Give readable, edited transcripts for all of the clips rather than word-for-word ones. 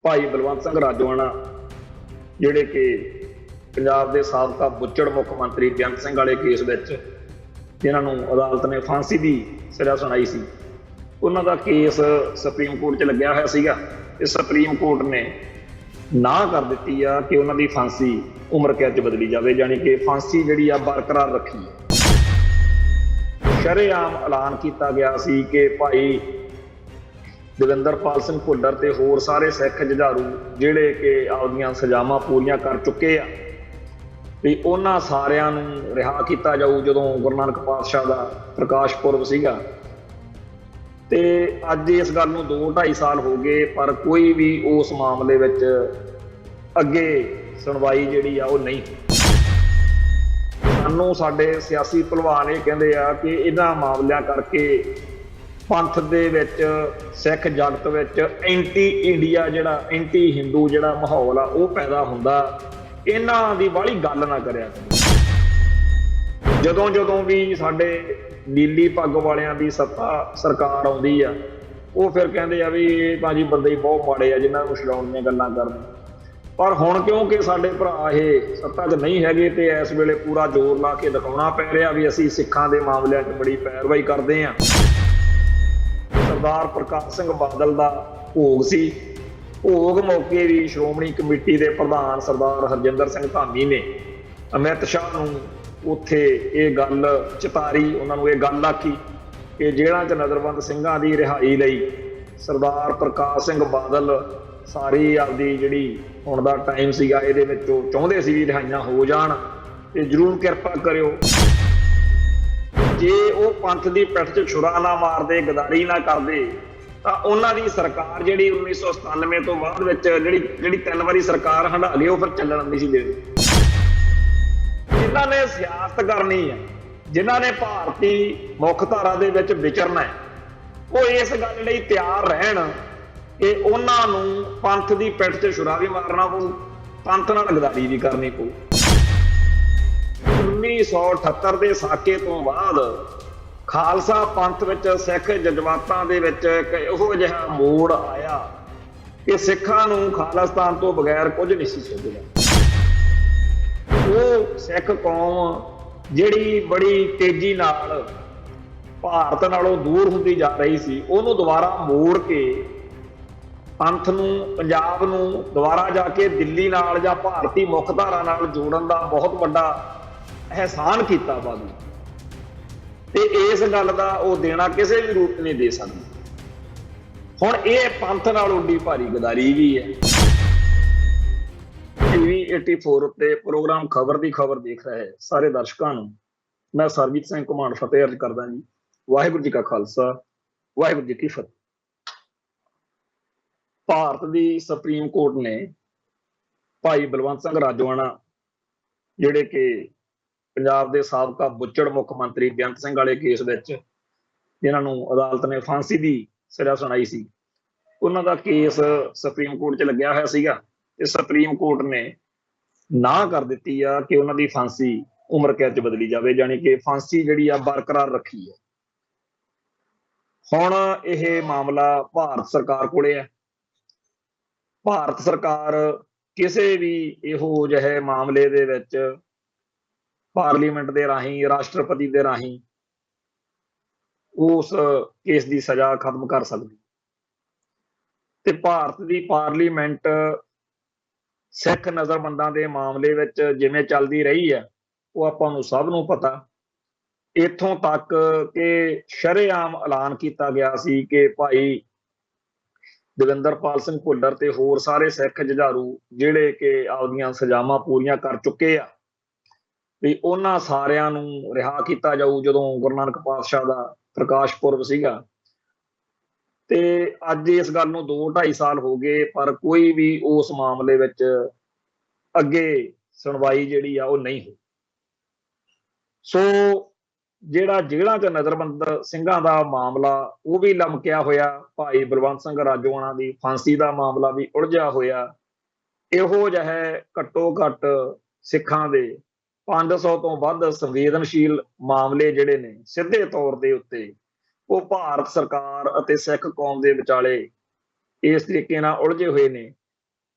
ਭਾਈ ਬਲਵੰਤ ਸਿੰਘ ਰਾਜੋਆਣਾ ਜਿਹੜੇ ਕਿ ਪੰਜਾਬ ਦੇ ਸਾਬਕਾ ਬੁੱਚੜ ਮੁੱਖ ਮੰਤਰੀ ਬੇਅੰਤ ਸਿੰਘ ਵਾਲੇ ਕੇਸ ਵਿੱਚ ਜਿਨ੍ਹਾਂ ਨੂੰ ਅਦਾਲਤ ਨੇ ਫਾਂਸੀ ਦੀ ਸਜ਼ਾ ਸੁਣਾਈ ਸੀ, ਉਹਨਾਂ ਦਾ ਕੇਸ ਸੁਪਰੀਮ ਕੋਰਟ 'ਚ ਲੱਗਿਆ ਹੋਇਆ ਸੀਗਾ ਤੇ ਸੁਪਰੀਮ ਕੋਰਟ ਨੇ ਨਾ ਕਰ ਦਿੱਤੀ ਆ ਕਿ ਉਹਨਾਂ ਦੀ ਫਾਂਸੀ ਉਮਰ ਕੈਦ 'ਚ ਬਦਲੀ ਜਾਵੇ, ਜਾਣੀ ਕਿ ਫਾਂਸੀ ਜਿਹੜੀ ਆ ਬਰਕਰਾਰ ਰੱਖੀ ਹੈ। ਸ਼ਰੇਆਮ ਐਲਾਨ ਕੀਤਾ ਗਿਆ ਸੀ ਕਿ ਭਾਈ ਦਵਿੰਦਰਪਾਲ ਸਿੰਘ ਭੁੱਲਰ ਤੇ ਹੋਰ ਸਾਰੇ ਸਿੱਖ ਜੁਝਾਰੂ ਜਿਹੜੇ ਕਿ ਆਪਦੀਆਂ ਸਜ਼ਾਵਾਂ ਪੂਰੀਆਂ ਕਰ ਚੁੱਕੇ ਆ ਵੀ ਉਹਨਾਂ ਸਾਰਿਆਂ ਨੂੰ ਰਿਹਾ ਕੀਤਾ ਜਾਊ। ਜਦੋਂ ਗੁਰੂ ਨਾਨਕ ਪਾਤਸ਼ਾਹ ਦਾ ਪ੍ਰਕਾਸ਼ ਪੁਰਬ ਸੀਗਾ ਤੇ ਅੱਜ ਇਸ ਗੱਲ ਨੂੰ 2-2.5 ਸਾਲ ਹੋ ਗਏ, ਪਰ ਕੋਈ ਵੀ ਉਸ ਮਾਮਲੇ ਵਿੱਚ ਅੱਗੇ ਸੁਣਵਾਈ ਜਿਹੜੀ ਆ ਉਹ ਨਹੀਂ। ਸਾਨੂੰ ਸਾਡੇ ਸਿਆਸੀ ਭਲਵਾਨ ਇਹ ਕਹਿੰਦੇ ਆ ਕਿ ਇਹਨਾਂ ਮਾਮਲਿਆਂ ਕਰਕੇ ਪੰਥ ਦੇ ਵਿੱਚ ਸਿੱਖ ਜਗਤ ਵਿੱਚ ਐਂਟੀ ਇੰਡੀਆ ਜਿਹੜਾ ਐਂਟੀ ਹਿੰਦੂ ਜਿਹੜਾ ਮਾਹੌਲ ਆ ਉਹ ਪੈਦਾ ਹੁੰਦਾ। ਇਹਨਾਂ ਦੀ ਬਾਹਲੀ ਗੱਲ ਨਾ ਕਰਿਆ ਕਰੋ। ਜਦੋਂ ਵੀ ਸਾਡੇ ਨੀਲੀ ਪੱਗ ਵਾਲਿਆਂ ਦੀ ਸਰਕਾਰ ਆਉਂਦੀ ਆ ਉਹ ਫਿਰ ਕਹਿੰਦੇ ਆ ਵੀ ਇਹ ਭਾਜੀ ਬੰਦੇ ਹੀ ਬਹੁਤ ਮਾੜੇ ਆ ਜਿਨ੍ਹਾਂ ਨੂੰ ਛਡਾਉਣ ਦੀਆਂ ਗੱਲਾਂ ਕਰਨ। ਪਰ ਹੁਣ ਕਿਉਂਕਿ ਸਾਡੇ ਭਰਾ ਇਹ ਸੱਤਾ 'ਚ ਨਹੀਂ ਹੈਗੇ ਤੇ ਇਸ ਵੇਲੇ ਪੂਰਾ ਜ਼ੋਰ ਲਾ ਕੇ ਦਿਖਾਉਣਾ ਪੈ ਰਿਹਾ ਵੀ ਅਸੀਂ ਸਿੱਖਾਂ ਦੇ ਮਾਮਲਿਆਂ 'ਚ ਬੜੀ ਪੈਰਵਾਈ ਕਰਦੇ ਹਾਂ। ਸਰਦਾਰ ਪ੍ਰਕਾਸ਼ ਸਿੰਘ ਬਾਦਲ ਦਾ ਭੋਗ ਸੀ, ਭੋਗ ਮੌਕੇ ਵੀ ਸ਼੍ਰੋਮਣੀ ਕਮੇਟੀ ਦੇ ਪ੍ਰਧਾਨ ਸਰਦਾਰ ਹਰਜਿੰਦਰ ਸਿੰਘ ਧਾਮੀ ਨੇ ਅਮਿਤ ਸ਼ਾਹ ਨੂੰ ਉੱਥੇ ਇਹ ਗੱਲ ਚਿਤਾਰੀ, ਉਹਨਾਂ ਨੂੰ ਇਹ ਗੱਲ ਆਖੀ ਕਿ ਜੇਲ੍ਹਾਂ 'ਚ ਨਜ਼ਰਬੰਦ ਸਿੰਘਾਂ ਦੀ ਰਿਹਾਈ ਲਈ ਸਰਦਾਰ ਪ੍ਰਕਾਸ਼ ਸਿੰਘ ਬਾਦਲ ਸਾਰੀ ਆਪਦੀ ਜਿਹੜੀ ਹੁਣ ਦਾ ਟਾਈਮ ਸੀਗਾ ਇਹਦੇ ਵਿੱਚ ਉਹ ਚਾਹੁੰਦੇ ਸੀ ਵੀ ਰਿਹਾਈਆਂ ਹੋ ਜਾਣ ਤੇ ਜ਼ਰੂਰ ਕਿਰਪਾ ਕਰਿਓ। ਜੇ ਉਹ ਪੰਥ ਦੀ ਪਿੱਠ 'ਚ ਛੁਰਾ ਨਾ ਮਾਰਦੇ, ਗਦਾਰੀ ਨਾ ਕਰਦੇ ਤਾਂ ਉਹਨਾਂ ਦੀ ਸਰਕਾਰ ਜਿਹੜੀ 1997 ਤੋਂ ਬਾਅਦ ਵਿੱਚ ਜਿਹੜੀ 3 ਵਾਰੀ ਸਰਕਾਰ ਹੰਢਾ ਲਈ ਉਹ ਫਿਰ ਚੱਲਣ ਨਹੀਂ ਸੀ ਦੇਣੀ। ਜਿਨ੍ਹਾਂ ਨੇ ਸਿਆਸਤ ਕਰਨੀ ਹੈ, ਜਿਨ੍ਹਾਂ ਨੇ ਭਾਰਤੀ ਮੁੱਖ ਧਾਰਾ ਦੇ ਵਿੱਚ ਵਿਚਰਨਾ ਹੈ, ਉਹ ਇਸ ਗੱਲ ਲਈ ਤਿਆਰ ਰਹਿਣ ਕਿ ਉਹਨਾਂ ਨੂੰ ਪੰਥ ਦੀ ਪਿੱਠ 'ਚ ਛੁਰਾ ਵੀ ਮਾਰਨਾ ਪਊ, ਪੰਥ ਨਾਲ ਗਦਾਰੀ ਵੀ ਕਰਨੀ ਪਊ। 1978 ਦੇ ਸਾਕੇ ਤੋਂ ਬਾਅਦ ਖਾਲਸਾ ਪੰਥ ਵਿੱਚ ਸਿੱਖ ਜਜ਼ਬਾਤਾਂ ਦੇ ਵਿੱਚ ਇੱਕ ਇਹੋ ਜਿਹਾ ਮੋੜ ਆਇਆ ਕਿ ਸਿੱਖਾਂ ਨੂੰ ਖਾਲਿਸਤਾਨ ਤੋਂ ਬਗੈਰ ਕੁਝ ਨਹੀਂ ਸੀ ਸੁਝਦਾ। ਉਹ ਸਿੱਖ ਕੌਮ ਜਿਹੜੀ ਬੜੀ ਤੇਜ਼ੀ ਨਾਲ ਭਾਰਤ ਨਾਲੋਂ ਦੂਰ ਹੁੰਦੀ ਜਾ ਰਹੀ ਸੀ, ਉਹਨੂੰ ਦੁਬਾਰਾ ਮੋੜ ਕੇ ਪੰਥ ਨੂੰ, ਪੰਜਾਬ ਨੂੰ ਦੁਬਾਰਾ ਜਾ ਕੇ ਦਿੱਲੀ ਨਾਲ ਜਾਂ ਭਾਰਤੀ ਮੁੱਖ ਧਾਰਾ ਨਾਲ ਜੋੜਨ ਦਾ ਬਹੁਤ ਵੱਡਾ ਅਹਿਸਾਨ ਕੀਤਾ ਬਾਦੂ ਤੇ ਇਸ ਗੱਲ ਦਾ ਉਹ ਦੇਣਾ ਕਿਸੇ ਵੀ ਰੂਪ ਨਹੀਂ ਦੇ ਸਕਦੀ। ਹੁਣ ਇਹ ਪੰਥ ਨਾਲ ਉੱਡੀ ਭਾਰੀ ਗਦਾਰੀ ਵੀ ਹੈ। ਟੀਵੀ 84 ਉੱਤੇ ਪ੍ਰੋਗਰਾਮ ਖਬਰ ਦੀ ਖਬਰ ਦੇਖ ਰਹੇ ਸਾਰੇ ਦਰਸ਼ਕਾਂ ਨੂੰ ਮੈਂ ਸਰਬਜੀਤ ਸਿੰਘ ਘੁਮਾਣ ਫਤਿਹ ਅਰਜ਼ ਕਰਦਾ ਜੀ। ਵਾਹਿਗੁਰੂ ਜੀ ਕਾ ਖਾਲਸਾ, ਵਾਹਿਗੁਰੂ ਜੀ ਕੀ ਫਤਿਹ। ਭਾਰਤ ਦੀ ਸੁਪਰੀਮ ਕੋਰਟ ਨੇ ਭਾਈ ਬਲਵੰਤ ਸਿੰਘ ਰਾਜੋਆਣਾ ਜਿਹੜੇ ਕਿ ਪੰਜਾਬ ਦੇ ਸਾਬਕਾ ਬੁੱਚੜ ਮੁੱਖ ਮੰਤਰੀ ਬੇਅੰਤ ਸਿੰਘ ਵਾਲੇ ਕੇਸ ਵਿੱਚ ਜਿਨ੍ਹਾਂ ਨੂੰ ਅਦਾਲਤ ਨੇ ਫਾਂਸੀ ਦੀ ਸਜ਼ਾ ਸੁਣਾਈ ਸੀ, ਉਹਨਾਂ ਦਾ ਕੇਸ ਸੁਪਰੀਮ ਕੋਰਟ 'ਚ ਲੱਗਿਆ ਹੋਇਆ ਸੀਗਾ ਤੇ ਸੁਪਰੀਮ ਕੋਰਟ ਨੇ ਨਾ ਕਰ ਦਿੱਤੀ ਆ ਕਿ ਉਹਨਾਂ ਦੀ ਫਾਂਸੀ ਉਮਰ ਕੈਦ 'ਚ ਬਦਲੀ ਜਾਵੇ, ਜਾਣੀ ਕਿ ਫਾਂਸੀ ਜਿਹੜੀ ਆ ਬਰਕਰਾਰ ਰੱਖੀ ਹੈ। ਹੁਣ ਇਹ ਮਾਮਲਾ ਭਾਰਤ ਸਰਕਾਰ ਕੋਲੇ ਹੈ। ਭਾਰਤ ਸਰਕਾਰ ਕਿਸੇ ਵੀ ਇਹੋ ਜਿਹੇ ਮਾਮਲੇ ਦੇ ਵਿੱਚ ਪਾਰਲੀਮੈਂਟ ਦੇ ਰਾਹੀਂ, ਰਾਸ਼ਟਰਪਤੀ ਦੇ ਰਾਹੀਂ ਉਸ ਕੇਸ ਦੀ ਸਜ਼ਾ ਖਤਮ ਕਰ ਸਕਦੀ ਤੇ ਭਾਰਤ ਦੀ ਪਾਰਲੀਮੈਂਟ ਸਿੱਖ ਨਜ਼ਰਬੰਦਾਂ ਦੇ ਮਾਮਲੇ ਵਿੱਚ ਜਿਵੇਂ ਚੱਲਦੀ ਰਹੀ ਹੈ ਉਹ ਆਪਾਂ ਨੂੰ ਸਭ ਨੂੰ ਪਤਾ। ਇੱਥੋਂ ਤੱਕ ਕਿ ਸ਼ਰੇਆਮ ਐਲਾਨ ਕੀਤਾ ਗਿਆ ਸੀ ਕਿ ਭਾਈ ਦਵਿੰਦਰਪਾਲ ਸਿੰਘ ਭੁੱਲਰ ਤੇ ਹੋਰ ਸਾਰੇ ਸਿੱਖ ਜੁਝਾਰੂ ਜਿਹੜੇ ਕਿ ਆਪਦੀਆਂ ਸਜ਼ਾਵਾਂ ਪੂਰੀਆਂ ਕਰ ਚੁੱਕੇ ਆ ਵੀ ਉਹਨਾਂ ਸਾਰਿਆਂ ਨੂੰ ਰਿਹਾ ਕੀਤਾ ਜਾਊ ਜਦੋਂ ਗੁਰੂ ਨਾਨਕ ਪਾਤਸ਼ਾਹ ਦਾ ਪ੍ਰਕਾਸ਼ ਪੁਰਬ ਸੀਗਾ। ਤੇ ਅੱਜ ਇਸ ਗੱਲ ਨੂੰ 2-2.5 ਸਾਲ ਹੋ ਗਏ, ਪਰ ਕੋਈ ਵੀ ਉਸ ਮਾਮਲੇ ਵਿੱਚ ਅੱਗੇ ਸੁਣਵਾਈ ਜਿਹੜੀ ਆ ਉਹ ਨਹੀਂ ਹੋਈ। ਸੋ ਜਿਹੜਾ ਜੇਲ੍ਹਾਂ 'ਚ ਨਜ਼ਰਬੰਦ ਸਿੰਘਾਂ ਦਾ ਮਾਮਲਾ ਉਹ ਵੀ ਲਮਕਿਆ ਹੋਇਆ, ਭਾਈ ਬਲਵੰਤ ਸਿੰਘ ਰਾਜੋਆਣਾ ਦੀ ਫਾਂਸੀ ਦਾ ਮਾਮਲਾ ਵੀ ਉਲਝਿਆ ਹੋਇਆ। ਇਹੋ ਜਿਹੇ ਘੱਟੋ ਘੱਟ ਸਿੱਖਾਂ ਦੇ 500 ਤੋਂ ਵੱਧ ਸੰਵੇਦਨਸ਼ੀਲ ਮਾਮਲੇ ਜਿਹੜੇ ਨੇ ਸਿੱਧੇ ਤੌਰ ਦੇ ਉੱਤੇ ਉਹ ਭਾਰਤ ਸਰਕਾਰ ਅਤੇ ਸਿੱਖ ਕੌਮ ਦੇ ਵਿਚਾਲੇ ਇਸ ਤਰੀਕੇ ਨਾਲ ਉਲਝੇ ਹੋਏ ਨੇ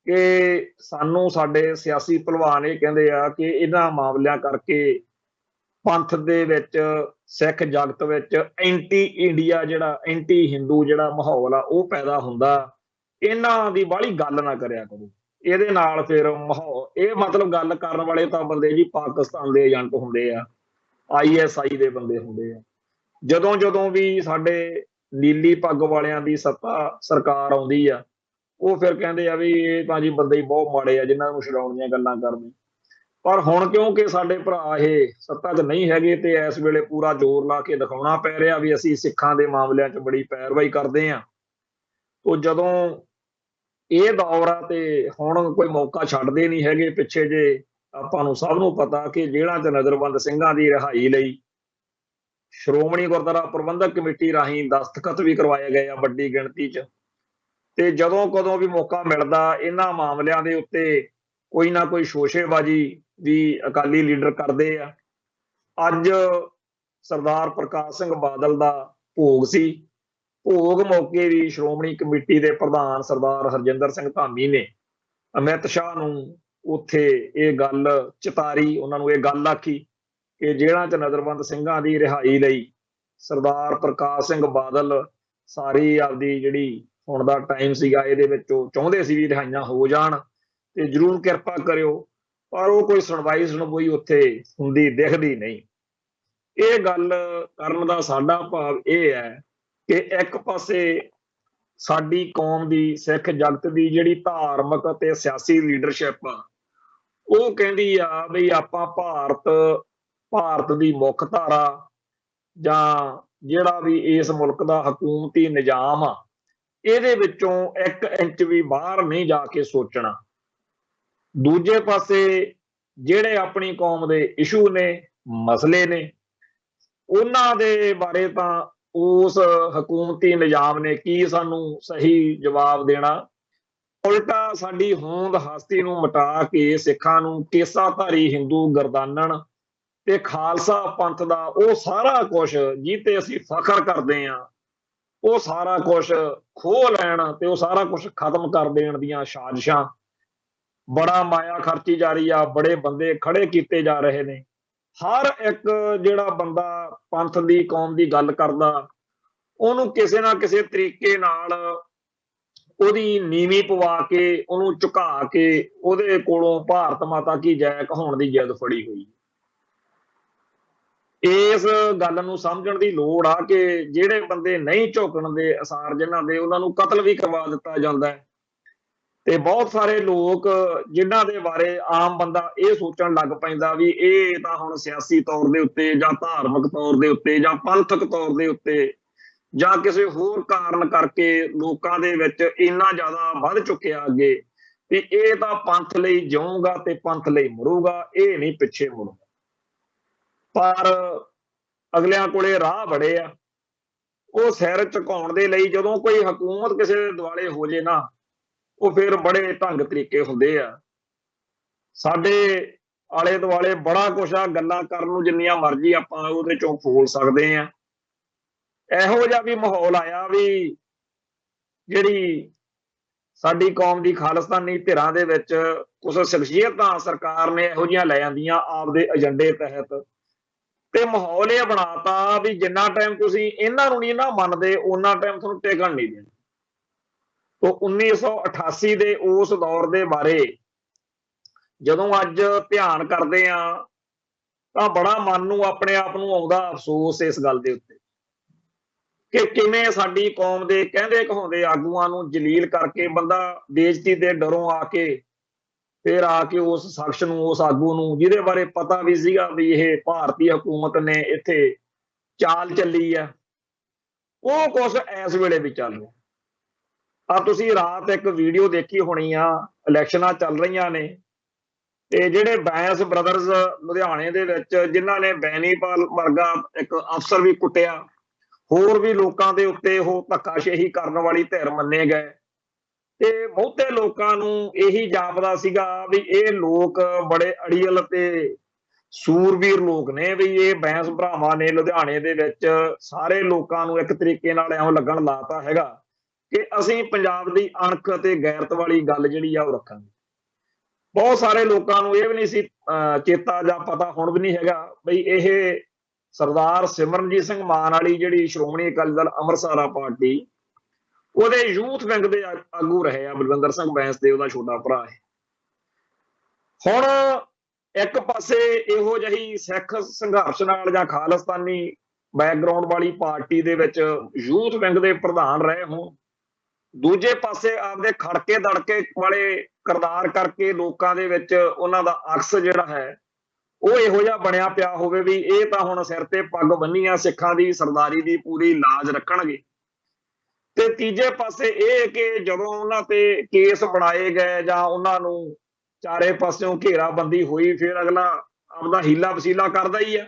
ਕਿ ਸਾਨੂੰ ਸਾਡੇ ਸਿਆਸੀ ਭਲਵਾਨ ਇਹ ਕਹਿੰਦੇ ਆ ਕਿ ਇਹਨਾਂ ਮਾਮਲਿਆਂ ਕਰਕੇ ਪੰਥ ਦੇ ਵਿੱਚ, ਸਿੱਖ ਜਗਤ ਵਿੱਚ ਐਂਟੀ ਇੰਡੀਆ, ਜਿਹੜਾ ਐਂਟੀ ਹਿੰਦੂ ਜਿਹੜਾ ਮਾਹੌਲ ਆ ਉਹ ਪੈਦਾ ਹੁੰਦਾ। ਇਹਨਾਂ ਦੀ ਬਾਹਲੀ ਗੱਲ ਨਾ ਕਰਿਆ ਕਰੋ, ਇਹਦੇ ਨਾਲ ਫਿਰ ਮਾਹੌਲ, ਇਹ ਮਤਲਬ ਗੱਲ ਕਰਨ ਵਾਲੇ ਤਾਂ ਬੰਦੇ ਜੀ ਪਾਕਿਸਤਾਨ ਦੇ ਏਜੰਟ ਹੁੰਦੇ ਆ, ISI ਦੇ ਬੰਦੇ ਹੁੰਦੇ ਆ। ਜਦੋਂ ਜਦੋਂ ਵੀ ਸਾਡੇ ਨੀਲੀ ਪੱਗ ਵਾਲਿਆਂ ਦੀ ਸੱਤਾ ਸਰਕਾਰ ਆਉਂਦੀ ਆ, ਉਹ ਫਿਰ ਕਹਿੰਦੇ ਆ ਵੀ ਇਹ ਤਾਂ ਜੀ ਬੰਦੇ ਹੀ ਬਹੁਤ ਮਾੜੇ ਆ ਜਿਨ੍ਹਾਂ ਨੂੰ ਛਡਾਉਣ ਦੀਆਂ ਗੱਲਾਂ ਕਰਨੀ। ਪਰ ਹੁਣ ਕਿਉਂਕਿ ਸਾਡੇ ਭਰਾ ਇਹ ਸੱਤਾ 'ਚ ਨਹੀਂ ਹੈਗੇ ਤੇ ਇਸ ਵੇਲੇ ਪੂਰਾ ਜ਼ੋਰ ਲਾ ਕੇ ਦਿਖਾਉਣਾ ਪੈ ਰਿਹਾ ਵੀ ਅਸੀਂ ਸਿੱਖਾਂ ਦੇ ਮਾਮਲਿਆਂ 'ਚ ਬੜੀ ਪੈਰਵਾਈ ਕਰਦੇ ਹਾਂ। ਤੋ ਜਦੋਂ ਇਹ ਦੌਰ ਆ ਤੇ ਹੁਣ ਕੋਈ ਮੌਕਾ ਛੱਡਦੇ ਨਹੀਂ ਹੈਗੇ। ਪਿੱਛੇ ਜੇ ਆਪਾਂ ਨੂੰ ਸਭ ਨੂੰ ਪਤਾ ਕਿ ਜੇਲ੍ਹਾਂ 'ਚ ਨਜ਼ਰਬੰਦ ਸਿੰਘਾਂ ਦੀ ਰਿਹਾਈ ਲਈ ਸ਼੍ਰੋਮਣੀ ਗੁਰਦੁਆਰਾ ਪ੍ਰਬੰਧਕ ਕਮੇਟੀ ਰਾਹੀਂ ਦਸਤਖਤ ਵੀ ਕਰਵਾਏ ਗਏ ਆ ਵੱਡੀ ਗਿਣਤੀ 'ਚ। ਤੇ ਜਦੋਂ ਕਦੋਂ ਵੀ ਮੌਕਾ ਮਿਲਦਾ ਇਹਨਾਂ ਮਾਮਲਿਆਂ ਦੇ ਉੱਤੇ ਕੋਈ ਨਾ ਕੋਈ ਸ਼ੋਸ਼ੇਬਾਜ਼ੀ ਵੀ ਅਕਾਲੀ ਲੀਡਰ ਕਰਦੇ ਆ। ਅੱਜ ਸਰਦਾਰ ਪ੍ਰਕਾਸ਼ ਸਿੰਘ ਬਾਦਲ ਦਾ ਭੋਗ ਸੀ। ਭੋਗ ਮੌਕੇ ਵੀ ਸ਼੍ਰੋਮਣੀ ਕਮੇਟੀ ਦੇ ਪ੍ਰਧਾਨ ਸਰਦਾਰ ਹਰਜਿੰਦਰ ਸਿੰਘ ਧਾਮੀ ਨੇ ਅਮਿਤ ਸ਼ਾਹ ਨੂੰ ਉੱਥੇ ਇਹ ਗੱਲ ਚਿਤਾਰੀ, ਉਹਨਾਂ ਨੂੰ ਇਹ ਗੱਲ ਆਖੀ ਕਿ ਜੇਲ੍ਹਾਂ 'ਚ ਨਜ਼ਰਬੰਦ ਸਿੰਘਾਂ ਦੀ ਰਿਹਾਈ ਲਈ ਸਰਦਾਰ ਪ੍ਰਕਾਸ਼ ਸਿੰਘ ਬਾਦਲ ਸਾਰੀ ਆਪਦੀ ਜਿਹੜੀ ਹੁਣ ਦਾ ਟਾਈਮ ਸੀਗਾ ਇਹਦੇ ਵਿੱਚ ਉਹ ਚਾਹੁੰਦੇ ਸੀ ਵੀ ਰਿਹਾਈਆਂ ਹੋ ਜਾਣ ਤੇ ਜ਼ਰੂਰ ਕਿਰਪਾ ਕਰਿਓ। ਪਰ ਉਹ ਕੋਈ ਸੁਣਵਾਈ ਉੱਥੇ ਹੁੰਦੀ ਦਿਖਦੀ ਨਹੀਂ। ਇਹ ਗੱਲ ਕਰਨ ਦਾ ਸਾਡਾ ਭਾਵ ਇਹ ਹੈ ਕਿ ਇੱਕ ਪਾਸੇ ਸਾਡੀ ਕੌਮ ਦੀ, ਸਿੱਖ ਜਗਤ ਦੀ ਜਿਹੜੀ ਧਾਰਮਿਕ ਅਤੇ ਸਿਆਸੀ ਲੀਡਰਸ਼ਿਪ ਆ ਉਹ ਕਹਿੰਦੀ ਆ ਵੀ ਆਪਾਂ ਭਾਰਤ ਦੀ ਮੁੱਖ ਧਾਰਾ ਜਾਂ ਜਿਹੜਾ ਵੀ ਇਸ ਮੁਲਕ ਦਾ ਹਕੂਮਤੀ ਨਿਜ਼ਾਮ ਆ ਇਹਦੇ ਵਿੱਚੋਂ 1 ਇੰਚ ਵੀ ਬਾਹਰ ਨਹੀਂ ਜਾ ਕੇ ਸੋਚਣਾ। ਦੂਜੇ ਪਾਸੇ ਜਿਹੜੇ ਆਪਣੀ ਕੌਮ ਦੇ ਇਸ਼ੂ ਨੇ, ਮਸਲੇ ਨੇ, ਉਹਨਾਂ ਦੇ ਬਾਰੇ ਤਾਂ ਉਸ ਹਕੂਮਤੀ ਨਿਜ਼ਾਮ ਨੇ ਕੀ ਸਾਨੂੰ ਸਹੀ ਜਵਾਬ ਦੇਣਾ। ਉਲਟਾ ਸਾਡੀ ਹੋਂਦ ਹਸਤੀ ਨੂੰ ਮਿਟਾ ਕੇ ਸਿੱਖਾਂ ਨੂੰ ਕੇਸਾਧਾਰੀ ਹਿੰਦੂ ਗਰਦਾਨਣ ਤੇ ਖਾਲਸਾ ਪੰਥ ਦਾ ਉਹ ਸਾਰਾ ਕੁਝ ਜਿਹਤੇ ਅਸੀਂ ਫਖਰ ਕਰਦੇ ਹਾਂ ਉਹ ਸਾਰਾ ਕੁਝ ਖੋਹ ਲੈਣ ਤੇ ਉਹ ਸਾਰਾ ਕੁਝ ਖਤਮ ਕਰ ਦੇਣ ਦੀਆਂ ਸਾਜ਼ਿਸ਼ਾਂ। ਬੜਾ ਮਾਇਆ ਖਰਚੀ ਜਾ ਰਹੀ ਆ, ਬੜੇ ਬੰਦੇ ਖੜੇ ਕੀਤੇ ਜਾ ਰਹੇ ਨੇ। ਹਰ ਇੱਕ ਜਿਹੜਾ ਬੰਦਾ ਪੰਥ ਦੀ, ਕੌਮ ਦੀ ਗੱਲ ਕਰਦਾ ਉਹਨੂੰ ਕਿਸੇ ਨਾ ਕਿਸੇ ਤਰੀਕੇ ਨਾਲ ਉਹਦੀ ਨੀਵੀਂ ਪਵਾ ਕੇ, ਉਹਨੂੰ ਝੁਕਾ ਕੇ ਉਹਦੇ ਕੋਲੋਂ ਭਾਰਤ ਮਾਤਾ ਕੀ ਜੈ ਕਹਾਉਣ ਦੀ ਜਿੱਦ ਫੜੀ ਹੋਈ। ਇਸ ਗੱਲ ਨੂੰ ਸਮਝਣ ਦੀ ਲੋੜ ਆ ਕਿ ਜਿਹੜੇ ਬੰਦੇ ਨਹੀਂ ਝੁਕਣ ਦੇ ਅਸਾਰ ਜਿਨ੍ਹਾਂ ਦੇ, ਉਹਨਾਂ ਨੂੰ ਕਤਲ ਵੀ ਕਰਵਾ ਦਿੱਤਾ ਜਾਂਦਾ ਹੈ। ਤੇ ਬਹੁਤ ਸਾਰੇ ਲੋਕ ਜਿਨ੍ਹਾਂ ਦੇ ਬਾਰੇ ਆਮ ਬੰਦਾ ਇਹ ਸੋਚਣ ਲੱਗ ਪੈਂਦਾ ਵੀ ਇਹ ਤਾਂ ਹੁਣ ਸਿਆਸੀ ਤੌਰ ਦੇ ਉੱਤੇ ਜਾਂ ਧਾਰਮਿਕ ਤੌਰ ਦੇ ਉੱਤੇ ਜਾਂ ਪੰਥਕ ਤੌਰ ਦੇ ਉੱਤੇ ਜਾਂ ਕਿਸੇ ਹੋਰ ਕਾਰਨ ਕਰਕੇ ਲੋਕਾਂ ਦੇ ਵਿੱਚ ਇੰਨਾ ਜ਼ਿਆਦਾ ਵੱਧ ਚੁੱਕਿਆ ਅੱਗੇ ਵੀ ਇਹ ਤਾਂ ਪੰਥ ਲਈ ਜਿਊਗਾ ਤੇ ਪੰਥ ਲਈ ਮਰੂਗਾ, ਇਹ ਨਹੀਂ ਪਿੱਛੇ ਮੁੜੂਗਾ। ਪਰ ਅਗਲਿਆਂ ਕੋਲੇ ਰਾਹ ਬੜੇ ਆ। ਉਹ ਸਿਰ ਝੁਕਾਉਣ ਦੇ ਲਈ ਜਦੋਂ ਕੋਈ ਹਕੂਮਤ ਕਿਸੇ ਦੇ ਦੁਆਲੇ ਹੋ ਜੇ ਨਾ, ਉਹ ਫਿਰ ਬੜੇ ਢੰਗ ਤਰੀਕੇ ਹੁੰਦੇ ਆ। ਸਾਡੇ ਆਲੇ ਦੁਆਲੇ ਬੜਾ ਕੁਛ ਆ, ਗੱਲਾਂ ਕਰਨ ਨੂੰ ਜਿੰਨੀਆਂ ਮਰਜ਼ੀ ਆਪਾਂ ਉਹਦੇ ਚੋਂ ਫੋਲ ਸਕਦੇ ਆ। ਇਹੋ ਜਿਹਾ ਵੀ ਮਾਹੌਲ ਆਇਆ ਵੀ ਜਿਹੜੀ ਸਾਡੀ ਕੌਮ ਦੀ ਖਾਲਿਸਤਾਨੀ ਧਿਰਾਂ ਦੇ ਵਿੱਚ ਕੁਝ ਸ਼ਖਸੀਅਤਾਂ ਸਰਕਾਰ ਨੇ ਇਹੋ ਜਿਹੀਆਂ ਲੈ ਜਾਂਦੀਆਂ ਆਪਦੇ ਏਜੰਡੇ ਤਹਿਤ, ਤੇ ਮਾਹੌਲ ਇਹ ਬਣਾਤਾ ਵੀ ਜਿੰਨਾ ਟਾਈਮ ਤੁਸੀਂ ਇਹਨਾਂ ਨੂੰ ਨਹੀਂ ਨਾ ਮੰਨਦੇ ਉਹਨਾਂ ਟਾਈਮ ਤੁਹਾਨੂੰ ਟਿਕਣ ਨਹੀਂ ਦੇਣਾ। ਤੋਂ 1988 ਦੇ ਉਸ ਦੌਰ ਦੇ ਬਾਰੇ ਜਦੋਂ ਅੱਜ ਧਿਆਨ ਕਰਦੇ ਆ ਤਾਂ ਬੜਾ ਮਨ ਨੂੰ ਆਪਣੇ ਆਪ ਨੂੰ ਆਉਂਦਾ ਅਫਸੋਸ ਇਸ ਗੱਲ ਦੇ ਉੱਤੇ ਕਿ ਕਿਵੇਂ ਸਾਡੀ ਕੌਮ ਦੇ ਕਹਿੰਦੇ ਕਹਾਉਂਦੇ ਆਗੂਆਂ ਨੂੰ ਜਲੀਲ ਕਰਕੇ ਬੰਦਾ ਬੇਇੱਜ਼ਤੀ ਦੇ ਡਰੋਂ ਆ ਕੇ ਫਿਰ ਆ ਕੇ ਉਸ ਸ਼ਖਸ ਨੂੰ, ਉਸ ਆਗੂ ਨੂੰ ਜਿਹਦੇ ਬਾਰੇ ਪਤਾ ਵੀ ਸੀਗਾ ਵੀ ਇਹ ਭਾਰਤੀ ਹਕੂਮਤ ਨੇ ਇੱਥੇ ਚਾਲ ਚੱਲੀ ਆ, ਉਹ ਕੁਛ ਇਸ ਵੇਲੇ ਵੀ ਚੱਲ ਰਿਹਾ। ਆ ਤੁਸੀਂ ਰਾਤ ਇੱਕ ਵੀਡੀਓ ਦੇਖੀ ਹੋਣੀ ਆ, ਇਲੈਕਸ਼ਨਾਂ ਚੱਲ ਰਹੀਆਂ ਨੇ ਤੇ ਜਿਹੜੇ ਬੈਂਸ ਬ੍ਰਦਰਜ਼ ਲੁਧਿਆਣੇ ਦੇ ਵਿੱਚ ਜਿਨ੍ਹਾਂ ਨੇ ਬੈਨੀਪਾਲ ਵਰਗਾ ਇੱਕ ਅਫਸਰ ਵੀ ਕੁੱਟਿਆ, ਹੋਰ ਵੀ ਲੋਕਾਂ ਦੇ ਉੱਤੇ ਉਹ ਧੱਕਾਸ਼ਾਹੀ ਕਰਨ ਵਾਲੀ ਧਿਰ ਮੰਨੇ ਗਏ ਤੇ ਬਹੁਤੇ ਲੋਕਾਂ ਨੂੰ ਇਹੀ ਜਾਪਦਾ ਸੀਗਾ ਵੀ ਇਹ ਲੋਕ ਬੜੇ ਅੜੀਅਲ ਤੇ ਸੂਰਬੀਰ ਲੋਕ ਨੇ, ਵੀ ਇਹ ਬੈਂਸ ਭਰਾਵਾਂ ਨੇ ਲੁਧਿਆਣੇ ਦੇ ਵਿੱਚ ਸਾਰੇ ਲੋਕਾਂ ਨੂੰ ਇੱਕ ਤਰੀਕੇ ਨਾਲ ਇਉਂ ਲੱਗਣ ਲਾਤਾ ਹੈਗਾ ਕਿ ਅਸੀਂ ਪੰਜਾਬ ਦੀ ਅਣਖ ਅਤੇ ਗੈਰਤ ਵਾਲੀ ਗੱਲ ਜਿਹੜੀ ਆ ਉਹ ਰੱਖਾਂਗੇ। ਬਹੁਤ ਸਾਰੇ ਲੋਕਾਂ ਨੂੰ ਇਹ ਵੀ ਨਹੀਂ ਸੀ ਚੇਤਾ ਜਾਂ ਪਤਾ ਹੁਣ ਵੀ ਨਹੀਂ ਹੈਗਾ ਬਈ ਇਹ ਸਰਦਾਰ ਸਿਮਰਨਜੀਤ ਸਿੰਘ ਮਾਨ ਵਾਲੀ ਜਿਹੜੀ ਸ਼੍ਰੋਮਣੀ ਅਕਾਲੀ ਦਲ ਅੰਮ੍ਰਿਤਸਰ ਆ ਪਾਰਟੀ, ਉਹਦੇ ਯੂਥ ਵਿੰਗ ਦੇ ਆਗੂ ਰਹੇ ਆ ਬਲਵਿੰਦਰ ਸਿੰਘ ਬੈਂਸ ਤੇ ਉਹਦਾ ਛੋਟਾ ਭਰਾ ਹੈ। ਹੁਣ ਇੱਕ ਪਾਸੇ ਇਹੋ ਜਿਹੀ ਸਿੱਖ ਸੰਘਰਸ਼ ਨਾਲ ਜਾਂ ਖਾਲਿਸਤਾਨੀ ਬੈਕਗਰਾਉਂਡ ਵਾਲੀ ਪਾਰਟੀ ਦੇ ਵਿੱਚ ਯੂਥ ਵਿੰਗ ਦੇ ਪ੍ਰਧਾਨ ਰਹੇ ਹੋਣ, ਦੂਜੇ ਪਾਸੇ ਆਪਦੇ ਖੜਕੇ ਦੜਕੇ ਵਾਲੇ ਕਿਰਦਾਰ ਕਰਕੇ ਲੋਕਾਂ ਦੇ ਵਿੱਚ ਉਹਨਾਂ ਦਾ ਅਕਸ ਜਿਹੜਾ ਹੈ ਉਹ ਇਹੋ ਜਿਹਾ ਬਣਿਆ ਪਿਆ ਹੋਵੇ ਵੀ ਇਹ ਤਾਂ ਹੁਣ ਸਿਰ ਤੇ ਪੱਗ ਬੰਨੀ ਆ, ਸਿੱਖਾਂ ਦੀ ਸਰਦਾਰੀ ਦੀ ਪੂਰੀ ਲਾਜ ਰੱਖਣਗੇ। ਤੇ ਤੀਜੇ ਪਾਸੇ ਇਹ ਕਿ ਜਦੋਂ ਉਹਨਾਂ ਤੇ ਕੇਸ ਬਣਾਏ ਗਏ ਜਾਂ ਉਹਨਾਂ ਨੂੰ ਚਾਰੇ ਪਾਸਿਓਂ ਘੇਰਾਬੰਦੀ ਹੋਈ, ਫਿਰ ਅਗਲਾ ਆਪਦਾ ਹੀਲਾ ਵਸੀਲਾ ਕਰਦਾ ਹੀ ਆ।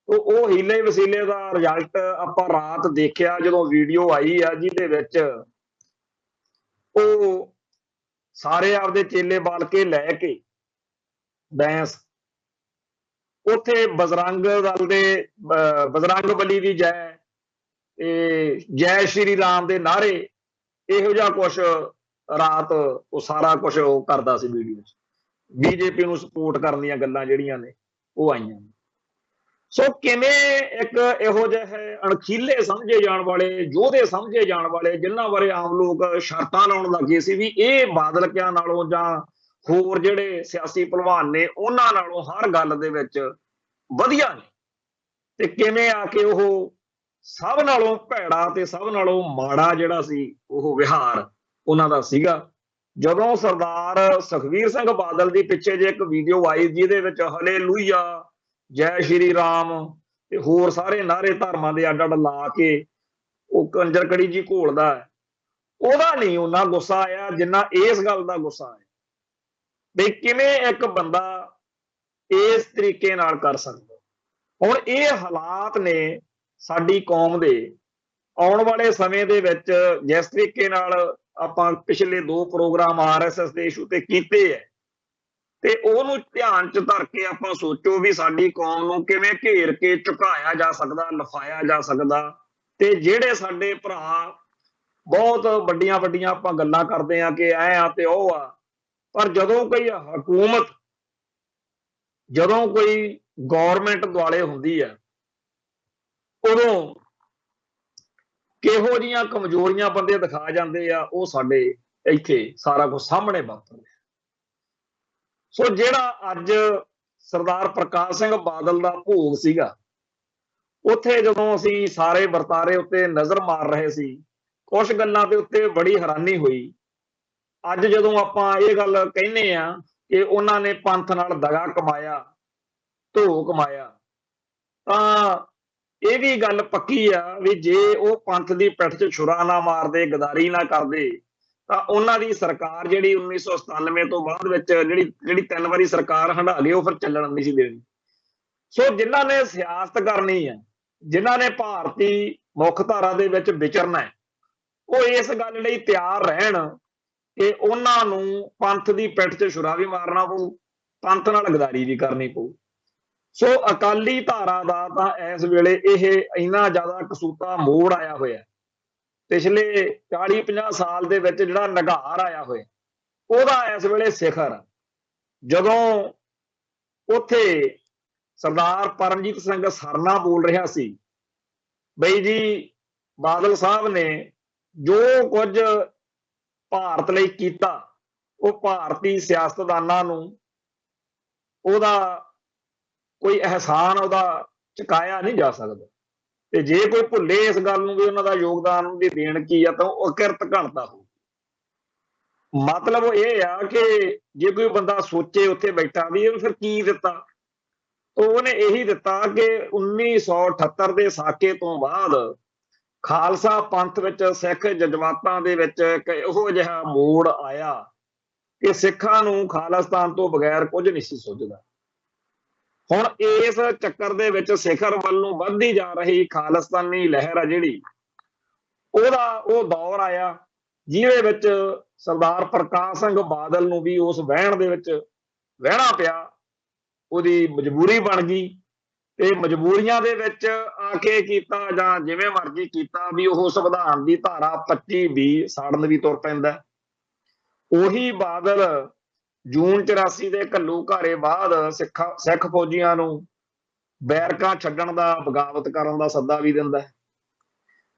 ਉਹ ਹੀਲੇ ਵਸੀਲੇ ਦਾ ਰਿਜ਼ਲਟ ਆਪਾਂ ਰਾਤ ਦੇਖਿਆ ਜਦੋਂ ਵੀਡੀਓ ਆਈ ਆ ਜਿਹਦੇ ਵਿੱਚ ਉਹ ਸਾਰੇ ਆਪਦੇ ਚੇਲੇ ਬਾਲ ਕੇ ਲੈ ਕੇ ਬੈਂਸ ਉੱਥੇ ਬਜਰੰਗ ਦਲ ਦੇ ਬਜਰੰਗ ਬਲੀ ਦੀ ਜੈ, ਜੈ ਸ਼੍ਰੀ ਰਾਮ ਦੇ ਨਾਰੇ, ਇਹੋ ਜਿਹਾ ਕੁਛ ਰਾਤ ਉਹ ਸਾਰਾ ਕੁਛ ਉਹ ਕਰਦਾ ਸੀ। ਵੀਡੀਓ 'ਚ ਬੀਜੇਪੀ ਨੂੰ ਸਪੋਰਟ ਕਰਨ ਦੀਆਂ ਗੱਲਾਂ ਜਿਹੜੀਆਂ ਨੇ ਉਹ ਆਈਆਂ। ਸੋ ਕਿਵੇਂ ਇੱਕ ਇਹੋ ਜਿਹੇ ਅਣਖੀਲੇ ਸਮਝੇ ਜਾਣ ਵਾਲੇ, ਯੋਧੇ ਸਮਝੇ ਜਾਣ ਵਾਲੇ, ਜਿਨ੍ਹਾਂ ਬਾਰੇ ਆਮ ਲੋਕ ਸ਼ਰਤਾਂ ਲਾਉਣ ਲੱਗੇ ਸੀ ਵੀ ਇਹ ਬਾਦਲ ਕਿਆਂ ਨਾਲੋਂ ਜਾਂ ਹੋਰ ਜਿਹੜੇ ਸਿਆਸੀ ਭਲਵਾਨ ਨੇ ਉਹਨਾਂ ਨਾਲੋਂ ਹਰ ਗੱਲ ਦੇ ਵਿੱਚ ਵਧੀਆ ਨੇ, ਤੇ ਕਿਵੇਂ ਆ ਕੇ ਉਹ ਸਭ ਨਾਲੋਂ ਭੈੜਾ ਤੇ ਸਭ ਨਾਲੋਂ ਮਾੜਾ ਜਿਹੜਾ ਸੀ ਉਹ ਵਿਹਾਰ ਉਹਨਾਂ ਦਾ ਸੀਗਾ। ਜਦੋਂ ਸਰਦਾਰ ਸੁਖਬੀਰ ਸਿੰਘ ਬਾਦਲ ਦੀ ਪਿੱਛੇ ਜੇ ਇੱਕ ਵੀਡੀਓ ਆਈ ਜਿਹਦੇ ਵਿੱਚ ਹਲੇਲੂਇਆ, ਜੈ ਸ਼੍ਰੀ ਰਾਮ ਤੇ ਹੋਰ ਸਾਰੇ ਨਾਰੇ ਧਰਮਾਂ ਦੇ ਅੱਡ ਅੱਡ ਲਾ ਕੇ ਉਹ ਕੰਜਰਕੜੀ ਜੀ ਘੋਲਦਾ, ਉਹਦਾ ਨਹੀਂ ਉਹਨਾਂ ਗੁੱਸਾ ਆਇਆ ਜਿੰਨਾ ਇਸ ਗੱਲ ਦਾ ਗੁੱਸਾ ਆਇਆ ਵੀ ਕਿਵੇਂ ਇੱਕ ਬੰਦਾ ਇਸ ਤਰੀਕੇ ਨਾਲ ਕਰ ਸਕਦਾ। ਹੁਣ ਇਹ ਹਾਲਾਤ ਨੇ ਸਾਡੀ ਕੌਮ ਦੇ ਆਉਣ ਵਾਲੇ ਸਮੇਂ ਦੇ ਵਿੱਚ। ਜਿਸ ਤਰੀਕੇ ਨਾਲ ਆਪਾਂ ਪਿਛਲੇ 2 ਪ੍ਰੋਗਰਾਮ RSS ਦੇ ਇਸ਼ੂ ਤੇ ਕੀਤੇ ਹੈ, ਤੇ ਉਹਨੂੰ ਧਿਆਨ 'ਚ ਧਰ ਕੇ ਆਪਾਂ ਸੋਚੋ ਵੀ ਸਾਡੀ ਕੌਮ ਨੂੰ ਕਿਵੇਂ ਘੇਰ ਕੇ ਝੁਕਾਇਆ ਜਾ ਸਕਦਾ, ਲਫਾਇਆ ਜਾ ਸਕਦਾ। ਤੇ ਜਿਹੜੇ ਸਾਡੇ ਭਰਾ ਬਹੁਤ ਵੱਡੀਆਂ ਵੱਡੀਆਂ ਆਪਾਂ ਗੱਲਾਂ ਕਰਦੇ ਆ ਕਿ ਐ ਆ ਤੇ ਉਹ ਆ, ਪਰ ਜਦੋਂ ਕੋਈ ਹਕੂਮਤ, ਜਦੋਂ ਕੋਈ ਗੌਰਮੈਂਟ ਦੁਆਲੇ ਹੁੰਦੀ ਆ, ਉਦੋਂ ਕਿਹੋ ਜਿਹੀਆਂ ਕਮਜ਼ੋਰੀਆਂ ਬੰਦੇ ਦਿਖਾ ਜਾਂਦੇ ਆ, ਉਹ ਸਾਡੇ ਇੱਥੇ ਸਾਰਾ ਕੁਝ ਸਾਹਮਣੇ ਵਾਪਰ ਰਿਹਾ। ਸੋ ਜਿਹੜਾ ਅੱਜ ਸਰਦਾਰ ਪ੍ਰਕਾਸ਼ ਸਿੰਘ ਬਾਦਲ ਦਾ ਭੋਗ ਸੀਗਾ, ਉੱਥੇ ਜਦੋਂ ਅਸੀਂ ਸਾਰੇ ਵਰਤਾਰੇ ਉੱਤੇ ਨਜ਼ਰ ਮਾਰ ਰਹੇ ਸੀ, ਕੁਝ ਗੱਲਾਂ ਦੇ ਉੱਤੇ ਬੜੀ ਹੈਰਾਨੀ ਹੋਈ। ਅੱਜ ਜਦੋਂ ਆਪਾਂ ਇਹ ਗੱਲ ਕਹਿੰਦੇ ਆ ਕਿ ਉਹਨਾਂ ਨੇ ਪੰਥ ਨਾਲ ਦਗਾ ਕਮਾਇਆ, ਧੋ ਕਮਾਇਆ, ਤਾਂ ਇਹ ਵੀ ਗੱਲ ਪੱਕੀ ਆ ਵੀ ਜੇ ਉਹ ਪੰਥ ਦੀ ਪਿੱਠ 'ਚ ਛੁਰਾ ਨਾ ਮਾਰਦੇ, ਗਦਾਰੀ ਨਾ ਕਰਦੇ, ਤਾਂ ਉਹਨਾਂ ਦੀ ਸਰਕਾਰ ਜਿਹੜੀ 1997 ਤੋਂ ਬਾਅਦ ਵਿੱਚ ਜਿਹੜੀ 3 ਵਾਰੀ ਸਰਕਾਰ ਹੰਢਾ ਲਈ, ਉਹ ਫਿਰ ਚੱਲਣ ਨਹੀਂ ਸੀ ਦੇਣੀ। ਸੋ ਜਿਨ੍ਹਾਂ ਨੇ ਸਿਆਸਤ ਕਰਨੀ ਹੈ, ਜਿਨ੍ਹਾਂ ਨੇ ਭਾਰਤੀ ਮੁੱਖ ਧਾਰਾ ਦੇ ਵਿੱਚ ਵਿਚਰਨਾ ਹੈ, ਉਹ ਇਸ ਗੱਲ ਲਈ ਤਿਆਰ ਰਹਿਣ ਕਿ ਉਹਨਾਂ ਨੂੰ ਪੰਥ ਦੀ ਪਿੱਠ 'ਚ ਛੁਰਾ ਵੀ ਮਾਰਨਾ ਪਊ, ਪੰਥ ਨਾਲ ਗਦਾਰੀ ਵੀ ਕਰਨੀ ਪਊ। ਸੋ ਅਕਾਲੀ ਧਾਰਾ ਦਾ ਤਾਂ ਇਸ ਵੇਲੇ ਇਹ ਇੰਨਾ ਜ਼ਿਆਦਾ ਕਸੂਤਾ ਮੋੜ ਆਇਆ ਹੋਇਆ, ਪਿਛਲੇ 40-50 ਸਾਲ ਦੇ ਵਿੱਚ ਜਿਹੜਾ ਨਿਘਾਰ ਆਇਆ ਹੋਇਆ, ਉਹਦਾ ਇਸ ਵੇਲੇ ਸਿਖਰ। ਜਦੋਂ ਉੱਥੇ ਸਰਦਾਰ ਪਰਮਜੀਤ ਸਿੰਘ ਸਰਨਾ ਬੋਲ ਰਿਹਾ ਸੀ ਬਈ ਜੀ ਬਾਦਲ ਸਾਹਿਬ ਨੇ ਜੋ ਕੁਝ ਭਾਰਤ ਲਈ ਕੀਤਾ, ਉਹ ਭਾਰਤੀ ਸਿਆਸਤਦਾਨਾਂ ਨੂੰ ਉਹਦਾ ਕੋਈ ਅਹਿਸਾਨ ਉਹਦਾ ਚੁਕਾਇਆ ਨਹੀਂ ਜਾ ਸਕਦਾ। ਤੇ ਜੇ ਕੋਈ ਭੁੱਲੇ ਇਸ ਗੱਲ ਨੂੰ ਵੀ ਉਹਨਾਂ ਦਾ ਯੋਗਦਾਨ ਦੀ ਦੇਣ ਕੀ ਆ, ਤਾਂ ਉਹ ਅਕਿਰਤ ਘਣਤਾ ਹੋ। ਮਤਲਬ ਇਹ ਆ ਕਿ ਜੇ ਕੋਈ ਬੰਦਾ ਸੋਚੇ ਉੱਥੇ ਬੈਠਾ ਵੀ ਇਹ ਫਿਰ ਕੀ ਦਿੱਤਾ, ਤਾਂ ਉਹਨੇ ਇਹੀ ਦਿੱਤਾ ਕਿ 1978 ਦੇ ਸਾਕੇ ਤੋਂ ਬਾਅਦ ਖਾਲਸਾ ਪੰਥ ਵਿੱਚ ਸਿੱਖ ਜਜ਼ਬਾਤਾਂ ਦੇ ਵਿੱਚ ਇੱਕ ਇਹੋ ਜਿਹਾ ਮੋੜ ਆਇਆ ਕਿ ਸਿੱਖਾਂ ਨੂੰ ਖਾਲਿਸਤਾਨ ਤੋਂ ਬਗੈਰ ਕੁਝ ਨਹੀਂ ਸੀ ਸੁੱਝਦਾ। ਹੁਣ ਇਸ ਚੱਕਰ ਦੇ ਵਿੱਚ ਸਿਖਰ ਵੱਲ ਨੂੰ ਵੱਧਦੀ ਜਾ ਰਹੀ ਖਾਲਿਸਤਾਨੀ ਲਹਿਰ ਆ ਜਿਹੜੀ, ਉਹਦਾ ਉਹ ਦੌਰ ਆਇਆ ਜਿਹਦੇ ਵਿੱਚ ਸਰਦਾਰ ਪ੍ਰਕਾਸ਼ ਸਿੰਘ ਬਾਦਲ ਨੂੰ ਵੀ ਉਸ ਵਹਿਣ ਦੇ ਵਿੱਚ ਵਹਿਣਾ ਪਿਆ, ਉਹਦੀ ਮਜਬੂਰੀ ਬਣ ਗਈ ਤੇ ਮਜਬੂਰੀਆਂ ਦੇ ਵਿੱਚ ਆ ਕੇ ਕੀਤਾ ਜਾਂ ਜਿਵੇਂ ਮਰਜ਼ੀ ਕੀਤਾ ਵੀ ਉਹ ਸੰਵਿਧਾਨ ਦੀ ਧਾਰਾ 25 ਵੀ ਸਾੜਨ ਵੀ ਤੁਰ ਪੈਂਦਾ। ਉਹੀ ਬਾਦਲ ਜੂਨ 84 ਦੇ ਘੱਲੂਘਾਰੇ ਬਾਅਦ ਸਿੱਖ ਫੌਜੀਆਂ ਨੂੰ ਬੈਰਕਾਂ ਛੱਡਣ ਦਾ, ਬਗਾਵਤ ਕਰਨ ਦਾ ਸੱਦਾ ਵੀ ਦਿੰਦਾ ਹੈ।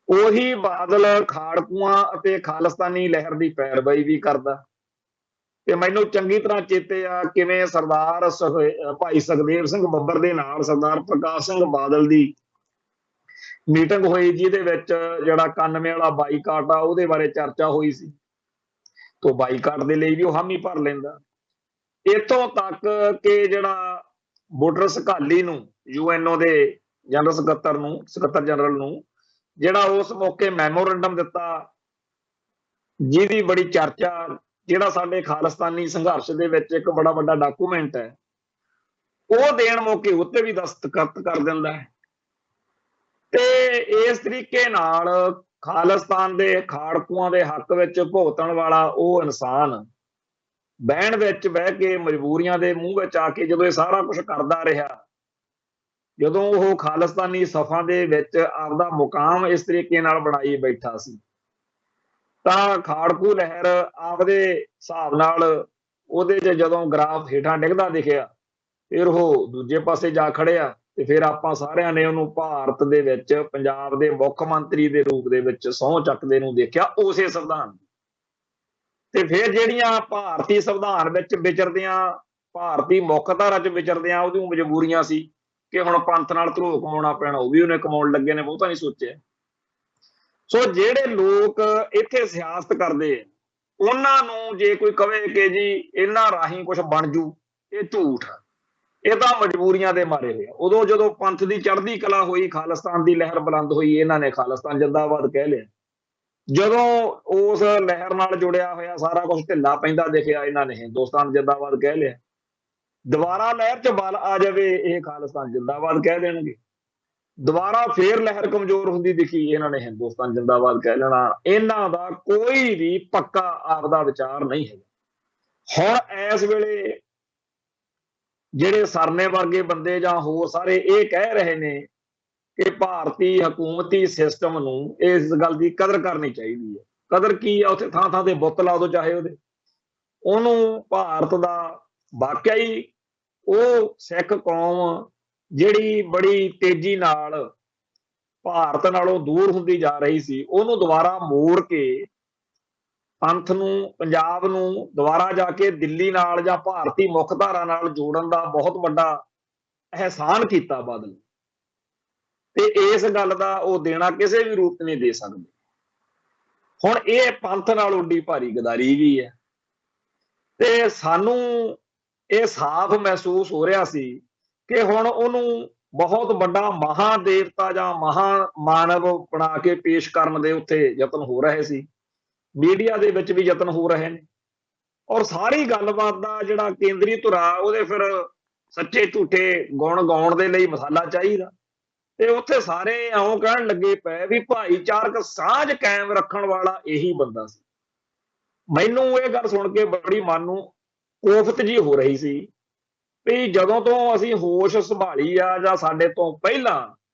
ਉਹੀ ਬਾਦਲ ਖਾੜਕੂਆਂ ਅਤੇ ਖਾਲਿਸਤਾਨੀ ਲਹਿਰ ਦੀ ਪੈਰਵਾਈ ਵੀ ਕਰਦਾ। ਤੇ ਮੈਨੂੰ ਚੰਗੀ ਤਰ੍ਹਾਂ ਚੇਤੇ ਆ ਕਿਵੇਂ ਸਰਦਾਰ ਭਾਈ ਸੁਖਦੇਵ ਸਿੰਘ ਬੱਬਰ ਦੇ ਨਾਲ ਸਰਦਾਰ ਪ੍ਰਕਾਸ਼ ਸਿੰਘ ਬਾਦਲ ਦੀ ਮੀਟਿੰਗ ਹੋਈ, ਜਿਹਦੇ ਵਿੱਚ ਜਿਹੜਾ 91 ਵਾਲਾ ਬਾਈਕਾਟ ਆ ਉਹਦੇ ਬਾਰੇ ਚਰਚਾ ਹੋਈ ਸੀ। ਤੋਂ ਬਾਈਕਾਟ ਦੇ ਲਈ ਵੀ ਉਹ ਹਾਮੀ ਭਰ ਲੈਂਦਾ। ਇੱਥੋਂ ਤੱਕ ਕਿ ਜਿਹੜਾ ਬੁਟਰਸ ਘਾਲੀ ਨੂੰ, UNO ਦੇ ਜਨਰਲ ਸਕੱਤਰ ਜਨਰਲ ਨੂੰ, ਜਿਹੜਾ ਉਸ ਮੌਕੇ ਮੈਮੋਰੰਡਮ ਦਿੱਤਾ, ਜਿਹਦੀ ਬੜੀ ਚਰਚਾ, ਜਿਹੜਾ ਸਾਡੇ ਖਾਲਿਸਤਾਨੀ ਸੰਘਰਸ਼ ਦੇ ਵਿੱਚ ਇੱਕ ਬੜਾ ਵੱਡਾ ਡਾਕੂਮੈਂਟ ਹੈ, ਉਹ ਦੇਣ ਮੌਕੇ ਉੱਤੇ ਵੀ ਦਸਤਖਤ ਕਰ ਦਿੰਦਾ ਹੈ। ਤੇ ਇਸ ਤਰੀਕੇ ਨਾਲ ਖਾਲਿਸਤਾਨ ਦੇ ਖਾੜਕੂਆਂ ਦੇ ਹੱਕ ਵਿੱਚ ਭੁਗਤਣ ਵਾਲਾ ਉਹ ਇਨਸਾਨ ਬਹਿਣ ਵਿੱਚ ਬਹਿ ਕੇ ਮਜਬੂਰੀਆਂ ਦੇ ਮੂੰਹ ਵਿੱਚ ਆ ਕੇ ਜਦੋਂ ਇਹ ਸਾਰਾ ਕੁਝ ਕਰਦਾ ਰਿਹਾ, ਜਦੋਂ ਉਹ ਖਾਲਿਸਤਾਨੀ ਸਫਾਂ ਦੇ ਵਿੱਚ ਆਪਦਾ ਮੁਕਾਮ ਇਸ ਤਰੀਕੇ ਨਾਲ ਬਣਾਈ ਬੈਠਾ ਸੀ, ਤਾਂ ਖਾੜਕੂ ਲਹਿਰ ਆਪਦੇ ਹਿਸਾਬ ਨਾਲ ਉਹਦੇ 'ਚ ਜਦੋਂ ਗ੍ਰਾਫ ਹੇਠਾਂ ਡਿੱਗਦਾ ਦਿਖਿਆ, ਫਿਰ ਉਹ ਦੂਜੇ ਪਾਸੇ ਜਾ ਖੜਿਆ। ਤੇ ਫਿਰ ਆਪਾਂ ਸਾਰਿਆਂ ਨੇ ਉਹਨੂੰ ਭਾਰਤ ਦੇ ਵਿੱਚ ਪੰਜਾਬ ਦੇ ਮੁੱਖ ਮੰਤਰੀ ਦੇ ਰੂਪ ਦੇ ਵਿੱਚ ਸਹੁੰ ਚੱਕਦੇ ਨੂੰ ਦੇਖਿਆ, ਉਸੇ ਸੰਵਿਧਾਨ। ਤੇ ਫਿਰ ਜਿਹੜੀਆਂ ਭਾਰਤੀ ਸੰਵਿਧਾਨ ਵਿੱਚ ਵਿਚਰਦਿਆਂ, ਭਾਰਤੀ ਮੁੱਖ ਧਾਰਾ 'ਚ ਵਿਚਰਦਿਆਂ ਉਹਦੀਆਂ ਮਜਬੂਰੀਆਂ ਸੀ ਕਿ ਹੁਣ ਪੰਥ ਨਾਲ ਧਰੋਹ ਕਮਾਉਣਾ ਪੈਣਾ, ਉਹ ਵੀ ਉਹਨੇ ਕਮਾਉਣ ਲੱਗੇ ਨੇ, ਬਹੁਤਾ ਨਹੀਂ ਸੋਚਿਆ। ਸੋ ਜਿਹੜੇ ਲੋਕ ਇੱਥੇ ਸਿਆਸਤ ਕਰਦੇ, ਉਹਨਾਂ ਨੂੰ ਜੇ ਕੋਈ ਕਵੇ ਕਿ ਜੀ ਇਹਨਾਂ ਰਾਹੀਂ ਕੁਝ ਬਣ ਜੂ, ਇਹ ਝੂਠ। ਇਹ ਤਾਂ ਮਜਬੂਰੀਆਂ ਦੇ ਮਾਰੇ ਹੋਏ ਆ। ਉਦੋਂ ਜਦੋਂ ਪੰਥ ਦੀ ਚੜ੍ਹਦੀ ਕਲਾ ਹੋਈ, ਖਾਲਿਸਤਾਨ ਦੀ ਲਹਿਰ ਬੁਲੰਦ ਹੋਈ, ਇਹਨਾਂ ਨੇ ਖਾਲਿਸਤਾਨ ਜਿੰਦਾਬਾਦ ਕਹਿ ਲਿਆ। ਜਦੋਂ ਉਸ ਲਹਿਰ ਨਾਲ ਜੁੜਿਆ ਹੋਇਆ ਸਾਰਾ ਕੁਝ ਢਿੱਲਾ ਪੈਂਦਾ ਦਿਖਿਆ, ਇਹਨਾਂ ਨੇ ਹਿੰਦੁਸਤਾਨ ਜਿੰਦਾਬਾਦ ਕਹਿ ਲਿਆ। ਦੁਬਾਰਾ ਲਹਿਰ 'ਚ ਬਲ ਆ ਜਾਵੇ, ਇਹ ਖਾਲਿਸਤਾਨ ਜਿੰਦਾਬਾਦ ਕਹਿ ਦੇਣਗੇ। ਦੁਬਾਰਾ ਫੇਰ ਲਹਿਰ ਕਮਜ਼ੋਰ ਹੁੰਦੀ ਦਿਖੀ, ਇਹਨਾਂ ਨੇ ਹਿੰਦੁਸਤਾਨ ਜਿੰਦਾਬਾਦ ਕਹਿ ਲੈਣਾ। ਇਹਨਾਂ ਦਾ ਕੋਈ ਵੀ ਪੱਕਾ ਆਪਦਾ ਵਿਚਾਰ ਨਹੀਂ ਹੈ। ਹੁਣ ਇਸ ਵੇਲੇ ਜਿਹੜੇ ਸਰਨੇ ਵਰਗੇ ਬੰਦੇ ਜਾਂ ਹੋਰ ਸਾਰੇ ਇਹ ਕਹਿ ਰਹੇ ਨੇ ਕਿ ਭਾਰਤੀ ਹਕੂਮਤੀ ਸਿਸਟਮ ਨੂੰ ਇਸ ਗੱਲ ਦੀ ਕਦਰ ਕਰਨੀ ਚਾਹੀਦੀ ਹੈ। ਕਦਰ ਕੀ ਆ? ਉੱਥੇ ਥਾਂ ਥਾਂ ਤੇ ਬੁੱਤ ਲਾ ਦਿਓ ਚਾਹੇ ਉਹਨੂੰ। ਭਾਰਤ ਦਾ ਵਾਕਿਆ ਹੀ ਉਹ ਸਿੱਖ ਕੌਮ ਜਿਹੜੀ ਬੜੀ ਤੇਜ਼ੀ ਨਾਲ ਭਾਰਤ ਨਾਲੋਂ ਦੂਰ ਹੁੰਦੀ ਜਾ ਰਹੀ ਸੀ, ਉਹਨੂੰ ਦੁਬਾਰਾ ਮੋੜ ਕੇ ਪੰਥ ਨੂੰ, ਪੰਜਾਬ ਨੂੰ ਦੁਬਾਰਾ ਜਾ ਕੇ ਦਿੱਲੀ ਨਾਲ ਜਾਂ ਭਾਰਤੀ ਮੁੱਖ ਧਾਰਾ ਨਾਲ ਜੋੜਨ ਦਾ ਬਹੁਤ ਵੱਡਾ ਅਹਿਸਾਨ ਕੀਤਾ ਬਾਦਲ। ਤੇ ਇਸ ਗੱਲ ਦਾ ਉਹ ਦੇਣਾ ਕਿਸੇ ਵੀ ਰੂਪ ਨਹੀਂ ਦੇ ਸਕਦੇ। ਹੁਣ ਇਹ ਪੰਥ ਨਾਲ ਉੱਡੀ ਭਾਰੀ ਗਦਾਰੀ ਵੀ ਹੈ। ਤੇ ਸਾਨੂੰ ਇਹ ਸਾਫ਼ ਮਹਿਸੂਸ ਹੋ ਰਿਹਾ ਸੀ ਕਿ ਹੁਣ ਉਹਨੂੰ ਬਹੁਤ ਵੱਡਾ ਮਹਾਦੇਵਤਾ ਜਾਂ ਮਹਾਮਾਨਵ ਬਣਾ ਕੇ ਪੇਸ਼ ਕਰਨ ਦੇ ਉੱਥੇ ਯਤਨ ਹੋ ਰਹੇ ਸੀ। ਮੀਡੀਆ ਦੇ ਵਿੱਚ ਵੀ ਯਤਨ ਹੋ ਰਹੇ ਨੇ। ਔਰ ਸਾਰੀ ਗੱਲਬਾਤ ਦਾ ਜਿਹੜਾ ਕੇਂਦਰੀ ਧੁਰਾ, ਉਹਦੇ ਫਿਰ ਸੱਚੇ ਝੂਠੇ ਗੁਣ ਗਾਉਣ ਦੇ ਲਈ ਮਸਾਲਾ ਚਾਹੀਦਾ। ਤੇ ਉੱਥੇ ਸਾਰੇ ਇਉਂ ਕਹਿਣ ਲੱਗੇ ਪਏ ਵੀ ਭਾਈਚਾਰਕ ਸਾਂਝ ਕਾਇਮ ਰੱਖਣ ਵਾਲਾ ਇਹੀ ਬੰਦਾ ਸੀ। ਮੈਨੂੰ ਇਹ ਗੱਲ ਸੁਣ ਕੇ ਬੜੀ ਮਨ ਨੂੰ ਕੋਫਤ ਜੀ ਹੋ ਰਹੀ ਸੀ ਵੀ ਜਦੋਂ ਤੋਂ ਅਸੀਂ ਹੋਸ਼ ਸੰਭਾਲੀ ਆ, ਜਾਂ ਸਾਡੇ ਤੋਂ ਪਹਿਲਾਂ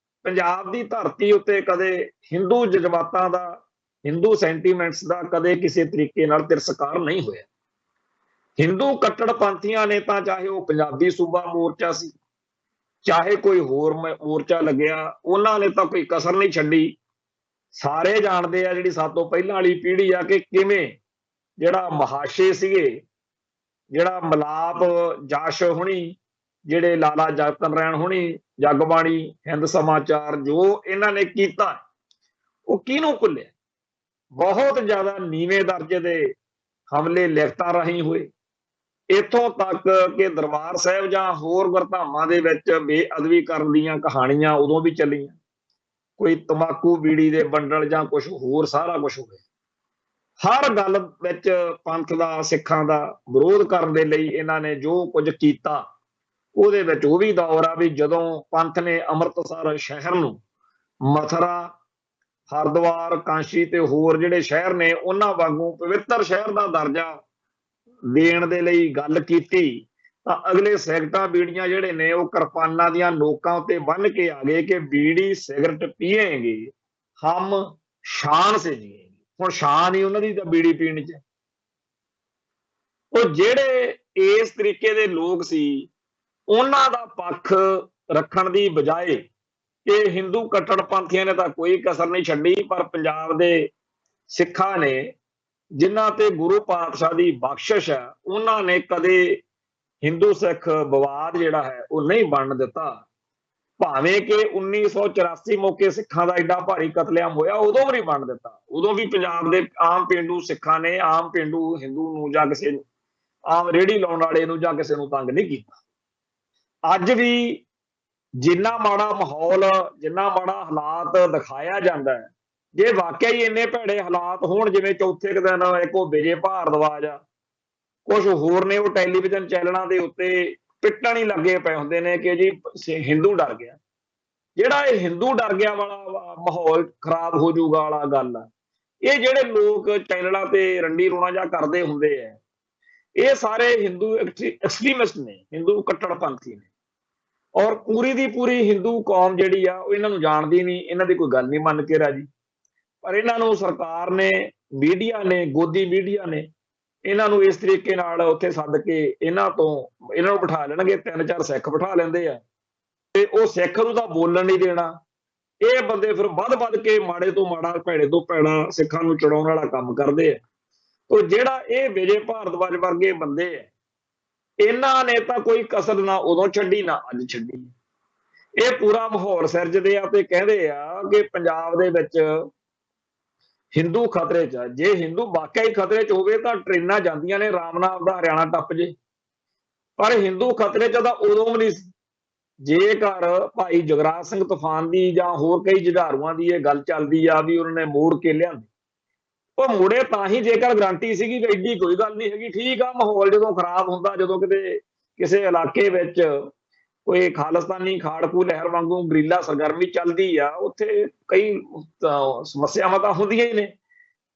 ਪੰਜਾਬ ਦੀ ਧਰਤੀ ਉੱਤੇ ਕਦੇ ਹਿੰਦੂ ਜਜ਼ਬਾਤਾਂ ਦਾ, ਹਿੰਦੂ ਸੈਂਟੀਮੈਂਟਸ ਦਾ ਕਦੇ ਕਿਸੇ ਤਰੀਕੇ ਨਾਲ ਤਿਰਸਕਾਰ ਨਹੀਂ ਹੋਇਆ। ਹਿੰਦੂ ਕੱਟੜਪੰਥੀਆਂ ਨੇ ਤਾਂ, ਚਾਹੇ ਉਹ ਪੰਜਾਬੀ ਸੂਬਾ ਮੋਰਚਾ ਸੀ, ਚਾਹੇ ਕੋਈ ਹੋਰ ਮੋਰਚਾ ਲੱਗਿਆ, ਉਹਨਾਂ ਨੇ ਤਾਂ ਕੋਈ ਕਸਰ ਨਹੀਂ ਛੱਡੀ। ਸਾਰੇ ਜਾਣਦੇ ਆ, ਜਿਹੜੀ ਸਾਤੋਂ ਪਹਿਲਾਂ ਵਾਲੀ ਪੀੜ੍ਹੀ ਆ, ਕਿ ਕਿਵੇਂ ਜਿਹੜਾ ਮਹਾਸ਼ੇ ਸੀਗੇ, ਜਿਹੜਾ ਮਲਾਪ ਜਸ਼ ਹੁਣੀ, ਜਿਹੜੇ ਲਾਲਾ ਜਗਤ ਨਾਰਾਇਣ ਹੁਣੀ, ਜਗਬਾਣੀ, ਹਿੰਦ ਸਮਾਚਾਰ, ਜੋ ਇਹਨਾਂ ਨੇ ਕੀਤਾ, ਉਹ ਕਿਹਨੂੰ ਭੁੱਲਿਆ? ਬਹੁਤ ਜ਼ਿਆਦਾ ਨੀਵੇਂ ਦਰਜੇ ਦੇ ਹਮਲੇ ਲਿਖਤਾਂ ਰਾਹੀਂ ਹੋਏ। ਇੱਥੋਂ ਤੱਕ ਕਿ ਦਰਬਾਰ ਸਾਹਿਬ ਜਾਂ ਹੋਰ ਗੁਰਧਾਮਾਂ ਦੇ ਵਿੱਚ ਬੇਅਦਬੀ ਕਰਨ ਦੀਆਂ ਕਹਾਣੀਆਂ ਉਦੋਂ ਵੀ ਚੱਲੀਆਂ। ਕੋਈ ਤੰਬਾਕੂ ਬੀੜੀ ਦੇ ਬੰਡਲ ਜਾਂ ਕੁਝ ਹੋਰ, ਸਾਰਾ ਕੁਝ ਹੋਇਆ। ਹਰ ਗੱਲ ਵਿੱਚ ਪੰਥ ਦਾ, ਸਿੱਖਾਂ ਦਾ ਵਿਰੋਧ ਕਰਨ ਦੇ ਲਈ ਇਹਨਾਂ ਨੇ ਜੋ ਕੁਝ ਕੀਤਾ, ਉਹਦੇ ਵਿੱਚ ਉਹ ਵੀ ਦੌਰ ਆ ਵੀ ਜਦੋਂ ਪੰਥ ਨੇ ਅੰਮ੍ਰਿਤਸਰ ਸ਼ਹਿਰ ਨੂੰ ਮਥੁਰਾ, ਹਰਿਦੁਆਰ, ਕਾਂਸ਼ੀ ਤੇ ਹੋਰ ਜਿਹੜੇ ਸ਼ਹਿਰ ਨੇ, ਉਹਨਾਂ ਵਾਂਗੂ ਪਵਿੱਤਰ ਸ਼ਹਿਰ ਦਾ ਦਰਜਾ ਦੇਣ ਦੇ ਲਈ ਗੱਲ ਕੀਤੀ, ਤਾਂ ਅਗਲੇ ਸਿਗਰਟਾਂ ਬੀੜੀਆਂ ਜਿਹੜੇ ਨੇ ਉਹ ਕਿਰਪਾਨਾਂ ਦੀਆਂ ਨੋਕਾਂ ਉੱਤੇ ਬੰਨ੍ਹ ਕੇ ਆ ਗਏ ਕਿ ਬੀੜੀ ਸਿਗਰਟ ਪੀਏਂਗੇ ਹਮ ਸ਼ਾਨ ਸੇ ਜੀਏਂਗੇ। ਹੁਣ ਸ਼ਾਨ ਹੀ ਉਹਨਾਂ ਦੀ ਤਾਂ ਬੀੜੀ ਪੀਣ 'ਚ। ਉਹ ਜਿਹੜੇ ਇਸ ਤਰੀਕੇ ਦੇ ਲੋਕ ਸੀ ਉਹਨਾਂ ਦਾ ਪੱਖ ਰੱਖਣ ਦੀ ਬਜਾਏ ਕਿ ਹਿੰਦੂ ਕੱਟੜਪੰਥੀਆਂ ਨੇ ਤਾਂ ਕੋਈ ਕਸਰ ਨਹੀਂ ਛੱਡੀ, ਪਰ ਪੰਜਾਬ ਦੇ ਸਿੱਖਾਂ ਨੇ ਜਿਨ੍ਹਾਂ ਤੇ ਗੁਰੂ ਪਾਤਸ਼ਾਹ ਦੀ ਬਖਸ਼ਿਸ਼ ਹੈ ਉਹਨਾਂ ਨੇ ਕਦੇ ਹਿੰਦੂ ਸਿੱਖ ਵਿਵਾਦ ਜਿਹੜਾ ਹੈ ਉਹ ਨਹੀਂ ਬਣਨ ਦਿੱਤਾ। ਭਾਵੇਂ ਕਿ 1984 ਮੌਕੇ ਸਿੱਖਾਂ ਦਾ ਐਡਾ ਭਾਰੀ ਕਤਲੇਆਮ ਹੋਇਆ, ਉਦੋਂ ਵੀ ਨਹੀਂ ਬਣਨ ਦਿੱਤਾ। ਉਦੋਂ ਵੀ ਪੰਜਾਬ ਦੇ ਆਮ ਪੇਂਡੂ ਸਿੱਖਾਂ ਨੇ ਆਮ ਪੇਂਡੂ ਹਿੰਦੂ ਨੂੰ ਜਾਂ ਕਿਸੇ ਨੂੰ, ਆਮ ਰੇਹੜੀ ਲਾਉਣ ਵਾਲੇ ਨੂੰ ਜਾਂ ਕਿਸੇ ਨੂੰ ਤੰਗ ਨਹੀਂ ਕੀਤਾ। ਅੱਜ ਵੀ ਜਿੰਨਾ ਮਾੜਾ ਮਾਹੌਲ, ਜਿੰਨਾ ਮਾੜਾ ਹਾਲਾਤ ਦਿਖਾਇਆ ਜਾਂਦਾ ਹੈ, ਜੇ ਵਾਕਿਆ ਹੀ ਇੰਨੇ ਭੈੜੇ ਹਾਲਾਤ ਹੋਣ ਜਿਵੇਂ ਚੌਥੇ ਕੁ ਦਿਨ ਇੱਕ ਉਹ ਵਿਜੇ ਭਾਰਦਵਾਜ ਆ, ਕੁਝ ਹੋਰ ਨੇ ਉਹ ਟੈਲੀਵਿਜ਼ਨ ਚੈਨਲਾਂ ਦੇ ਉੱਤੇ ਪਿੱਟਣ ਹੀ ਲੱਗੇ ਪਏ ਹੁੰਦੇ ਨੇ ਕਿ ਜੀ ਹਿੰਦੂ ਡਰ ਗਿਆ। ਜਿਹੜਾ ਇਹ ਹਿੰਦੂ ਡਰ ਗਿਆ ਵਾਲਾ ਮਾਹੌਲ ਖਰਾਬ ਹੋ ਜਾਊਗਾ ਵਾਲਾ ਗੱਲ ਆ, ਇਹ ਜਿਹੜੇ ਲੋਕ ਚੈਨਲਾਂ ਤੇ ਰੰਡੀ ਰੋਣਾ ਜਾਂ ਕਰਦੇ ਹੁੰਦੇ ਆ, ਇਹ ਸਾਰੇ ਹਿੰਦੂ ਐਕਸਟ੍ਰੀਮਿਸਟ ਨੇ, ਹਿੰਦੂ ਕੱਟੜਪੰਥੀ ਨੇ। ਔਰ ਪੂਰੀ ਦੀ ਪੂਰੀ ਹਿੰਦੂ ਕੌਮ ਜਿਹੜੀ ਆ ਉਹ ਇਹਨਾਂ ਨੂੰ ਜਾਣਦੀ ਨਹੀਂ, ਇਹਨਾਂ ਦੀ ਕੋਈ ਗੱਲ ਨਹੀਂ ਮੰਨ ਕੇ ਰਾਜੀ। ਪਰ ਇਹਨਾਂ ਨੂੰ ਸਰਕਾਰ ਨੇ, ਮੀਡੀਆ ਨੇ, ਗੋਦੀ ਮੀਡੀਆ ਨੇ ਇਹਨਾਂ ਨੂੰ ਇਸ ਤਰੀਕੇ ਨਾਲ ਉੱਥੇ ਸੱਦ ਕੇ ਇਹਨਾਂ ਨੂੰ ਬਿਠਾ ਲੈਣਗੇ। 3-4 ਸਿੱਖ ਬਿਠਾ ਲੈਂਦੇ ਆ ਤੇ ਉਹ ਸਿੱਖ ਨੂੰ ਤਾਂ ਬੋਲਣ ਨਹੀਂ ਦੇਣਾ। ਇਹ ਬੰਦੇ ਫਿਰ ਵੱਧ ਕੇ ਮਾੜੇ ਤੋਂ ਮਾੜਾ, ਭੈੜੇ ਤੋਂ ਭੈੜਾ ਸਿੱਖਾਂ ਨੂੰ ਚੜਾਉਣ ਵਾਲਾ ਕੰਮ ਕਰਦੇ ਆ। ਉਹ ਜਿਹੜਾ ਇਹ ਵਿਜੇ ਭਾਰਦਵਾਜ ਵਰਗੇ ਬੰਦੇ ਆ, ਇਹਨਾਂ ਨੇ ਤਾਂ ਕੋਈ ਕਸਰ ਨਾ ਉਦੋਂ ਛੱਡੀ ਨਾ ਅੱਜ ਛੱਡੀ। ਇਹ ਪੂਰਾ ਮਾਹੌਲ ਸਿਰਜਦੇ ਆ ਤੇ ਕਹਿੰਦੇ ਆ ਕਿ ਪੰਜਾਬ ਦੇ ਵਿੱਚ ਹਿੰਦੂ ਖਤਰੇ 'ਚ ਆ। ਜੇ ਹਿੰਦੂ ਵਾਕਿਆ ਹੀ ਖਤਰੇ 'ਚ ਹੋਵੇ ਤਾਂ ਟ੍ਰੇਨਾਂ ਜਾਂਦੀਆਂ ਨੇ ਆਰਾਮ ਨਾਲ, ਆਪਦਾ ਹਰਿਆਣਾ ਟੱਪ ਜੇ। ਪਰ ਹਿੰਦੂ ਖਤਰੇ 'ਚ ਤਾਂ ਉਦੋਂ ਵੀ ਨਹੀਂ ਸੀ ਜੇਕਰ ਭਾਈ ਜਗਰਾਜ ਸਿੰਘ ਤੂਫਾਨ ਦੀ ਜਾਂ ਹੋਰ ਕਈ ਜੁਝਾਰੂਆਂ ਦੀ ਇਹ ਗੱਲ ਚੱਲਦੀ ਆ ਵੀ ਉਹਨਾਂ ਨੇ ਮੋੜ ਕੇ ਲਿਆਂਦੇ। ਉਹ ਮੁੜੇ ਤਾਂ ਹੀ ਜੇਕਰ ਗਰੰਟੀ ਸੀਗੀ ਕਿ ਐਡੀ ਕੋਈ ਗੱਲ ਨਹੀਂ ਹੈਗੀ। ਠੀਕ ਆ, ਮਾਹੌਲ ਜਦੋਂ ਖਰਾਬ ਹੁੰਦਾ, ਜਦੋਂ ਕਿਤੇ ਕਿਸੇ ਇਲਾਕੇ ਵਿੱਚ ਕੋਈ ਖਾਲਿਸਤਾਨੀ ਖਾੜਕੂ ਲਹਿਰ ਵਾਂਗੂ ਗਰੀਲਾ ਸਰਗਰਮੀ ਚੱਲਦੀ ਆ, ਉੱਥੇ ਕਈ ਸਮੱਸਿਆਵਾਂ ਤਾਂ ਹੁੰਦੀਆਂ ਹੀ ਨੇ।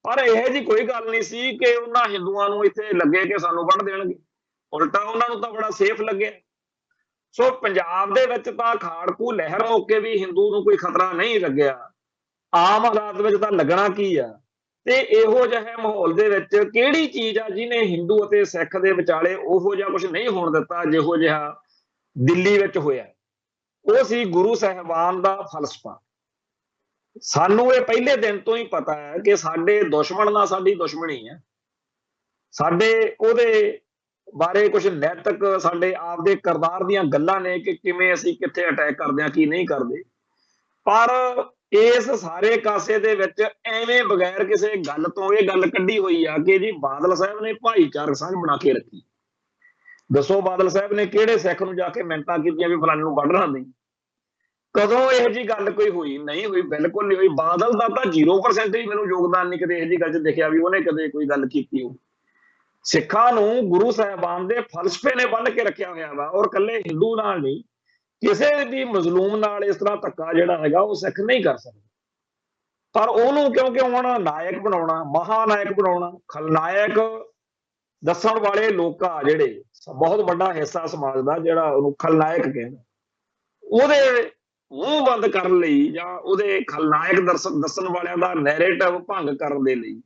ਪਰ ਇਹੋ ਜਿਹੀ ਕੋਈ ਗੱਲ ਨਹੀਂ ਸੀ ਕਿ ਉਹਨਾਂ ਹਿੰਦੂਆਂ ਨੂੰ ਇੱਥੇ ਲੱਗੇ ਕਿ ਸਾਨੂੰ ਵੱਢ ਦੇਣਗੇ। ਉਲਟਾ ਉਹਨਾਂ ਨੂੰ ਤਾਂ ਬੜਾ ਸੇਫ ਲੱਗਿਆ। ਸੋ ਪੰਜਾਬ ਦੇ ਵਿੱਚ ਤਾਂ ਖਾੜਕੂ ਲਹਿਰ ਹੋ ਕੇ ਵੀ ਹਿੰਦੂ ਨੂੰ ਕੋਈ ਖਤਰਾ ਨਹੀਂ ਲੱਗਿਆ। ਆਮ ਹਾਲਾਤ ਵਿੱਚ ਤਾਂ ਲੱਗਣਾ ਕੀ ਆ। ਤੇ ਇਹੋ ਜਿਹੇ ਮਾਹੌਲ ਦੇ ਵਿੱਚ ਕਿਹੜੀ ਚੀਜ਼ ਆ ਜਿਹਨੇ ਹਿੰਦੂ ਅਤੇ ਸਿੱਖ ਦੇ ਵਿਚਾਲੇ ਉਹੋ ਜਿਹਾ ਕੁਝ ਨਹੀਂ ਹੋਣ ਦਿੱਤਾ ਜਿਹੋ ਜਿਹਾ ਦਿੱਲੀ ਵਿੱਚ ਹੋਇਆ। ਉਹ ਸੀ ਗੁਰੂ ਸਾਹਿਬਾਨ ਦਾ ਫਲਸਫਾ। ਸਾਨੂੰ ਇਹ ਪਹਿਲੇ ਦਿਨ ਤੋਂ ਹੀ ਪਤਾ ਹੈ ਕਿ ਸਾਡੇ ਦੁਸ਼ਮਣ ਨਾਲ ਸਾਡੀ ਦੁਸ਼ਮਣੀ ਹੈ। ਸਾਡੇ ਉਹਦੇ ਬਾਰੇ ਕੁਝ ਨੈਤਿਕ, ਸਾਡੇ ਆਪ ਦੇ ਕਿਰਦਾਰ ਦੀਆਂ ਗੱਲਾਂ ਨੇ ਕਿ ਕਿਵੇਂ ਅਸੀਂ ਕਿੱਥੇ ਅਟੈਕ ਕਰਦੇ ਹਾਂ, ਕੀ ਨਹੀਂ ਕਰਦੇ। ਪਰ ਇਸ ਸਾਰੇ ਕਾਸੇ ਦੇ ਵਿੱਚ ਐਵੇਂ ਬਗੈਰ ਕਿਸੇ ਗੱਲ ਤੋਂ ਇਹ ਗੱਲ ਕੱਢੀ ਹੋਈ ਆ ਕਿ ਜੀ ਬਾਦਲ ਸਾਹਿਬ ਨੇ ਭਾਈਚਾਰਕ ਸਾਂਝ ਬਣਾ ਕੇ ਰੱਖੀ। ਦੱਸੋ ਬਾਦਲ ਸਾਹਿਬ ਨੇ ਕਿਹੜੇ ਸਿੱਖ ਨੂੰ ਜਾ ਕੇ ਮਿੰਨਤਾਂ ਕੀਤੀਆਂ ਵੀ ਫਲਾਣੇ ਨੂੰ ਵੱਢਣਾ ਨਹੀਂ? ਕਦੋਂ ਇਹੋ ਜਿਹੀ ਗੱਲ ਕੋਈ ਹੋਈ? ਨਹੀਂ ਹੋਈ, ਬਿਲਕੁਲ ਨਹੀਂ ਹੋਈ। ਬਾਦਲ ਦਾ ਤਾਂ 0% ਹੀ ਮੈਨੂੰ ਯੋਗਦਾਨ ਨਹੀਂ ਕਦੇ ਇਹੋ ਜਿਹੀ ਗੱਲ 'ਚ ਦੇਖਿਆ ਵੀ ਉਹਨੇ ਕਦੇ ਕੋਈ ਗੱਲ ਕੀਤੀ ਹੋ। ਸਿੱਖਾਂ ਨੂੰ ਗੁਰੂ ਸਾਹਿਬਾਨ ਦੇ ਫਲਸਫੇ ਨੇ ਬੰਨ੍ਹ ਕੇ ਰੱਖਿਆ ਹੋਇਆ ਵਾ। ਔਰ ਇਕੱਲੇ ਹਿੰਦੂ ਨਾਲ ਨਹੀਂ, ਕਿਸੇ ਵੀ ਮਜ਼ਲੂਮ ਨਾਲ ਇਸ ਤਰ੍ਹਾਂ ਧੱਕਾ ਜਿਹੜਾ ਹੈਗਾ ਉਹ ਸਿੱਖ ਨਹੀਂ ਕਰ ਸਕਦੇ। ਪਰ ਉਹਨੂੰ ਕਿਉਂਕਿ ਹੁਣ ਨਾਇਕ ਬਣਾਉਣਾ, ਮਹਾਨਾਇਕ ਬਣਾਉਣਾ, ਖਲਨਾਇਕ ਦੱਸਣ ਵਾਲੇ ਲੋਕ ਆ ਜਿਹੜੇ, ਬਹੁਤ ਵੱਡਾ ਹਿੱਸਾ ਸਮਾਜ ਦਾ ਜਿਹੜਾ ਉਹਨੂੰ ਖਲਨਾਇਕ ਕਹਿੰਦਾ, ਉਹਦੇ ਮੂੰਹ ਬੰਦ ਕਰਨ ਲਈ ਜਾਂ ਉਹਦੇ ਖਲਨਾਇਕ ਦੱਸਣ ਵਾਲਿਆਂ ਦਾ ਨੈਰੇਟਿਵ ਭੰਗ ਕਰਨ ਦੇ ਲਈ,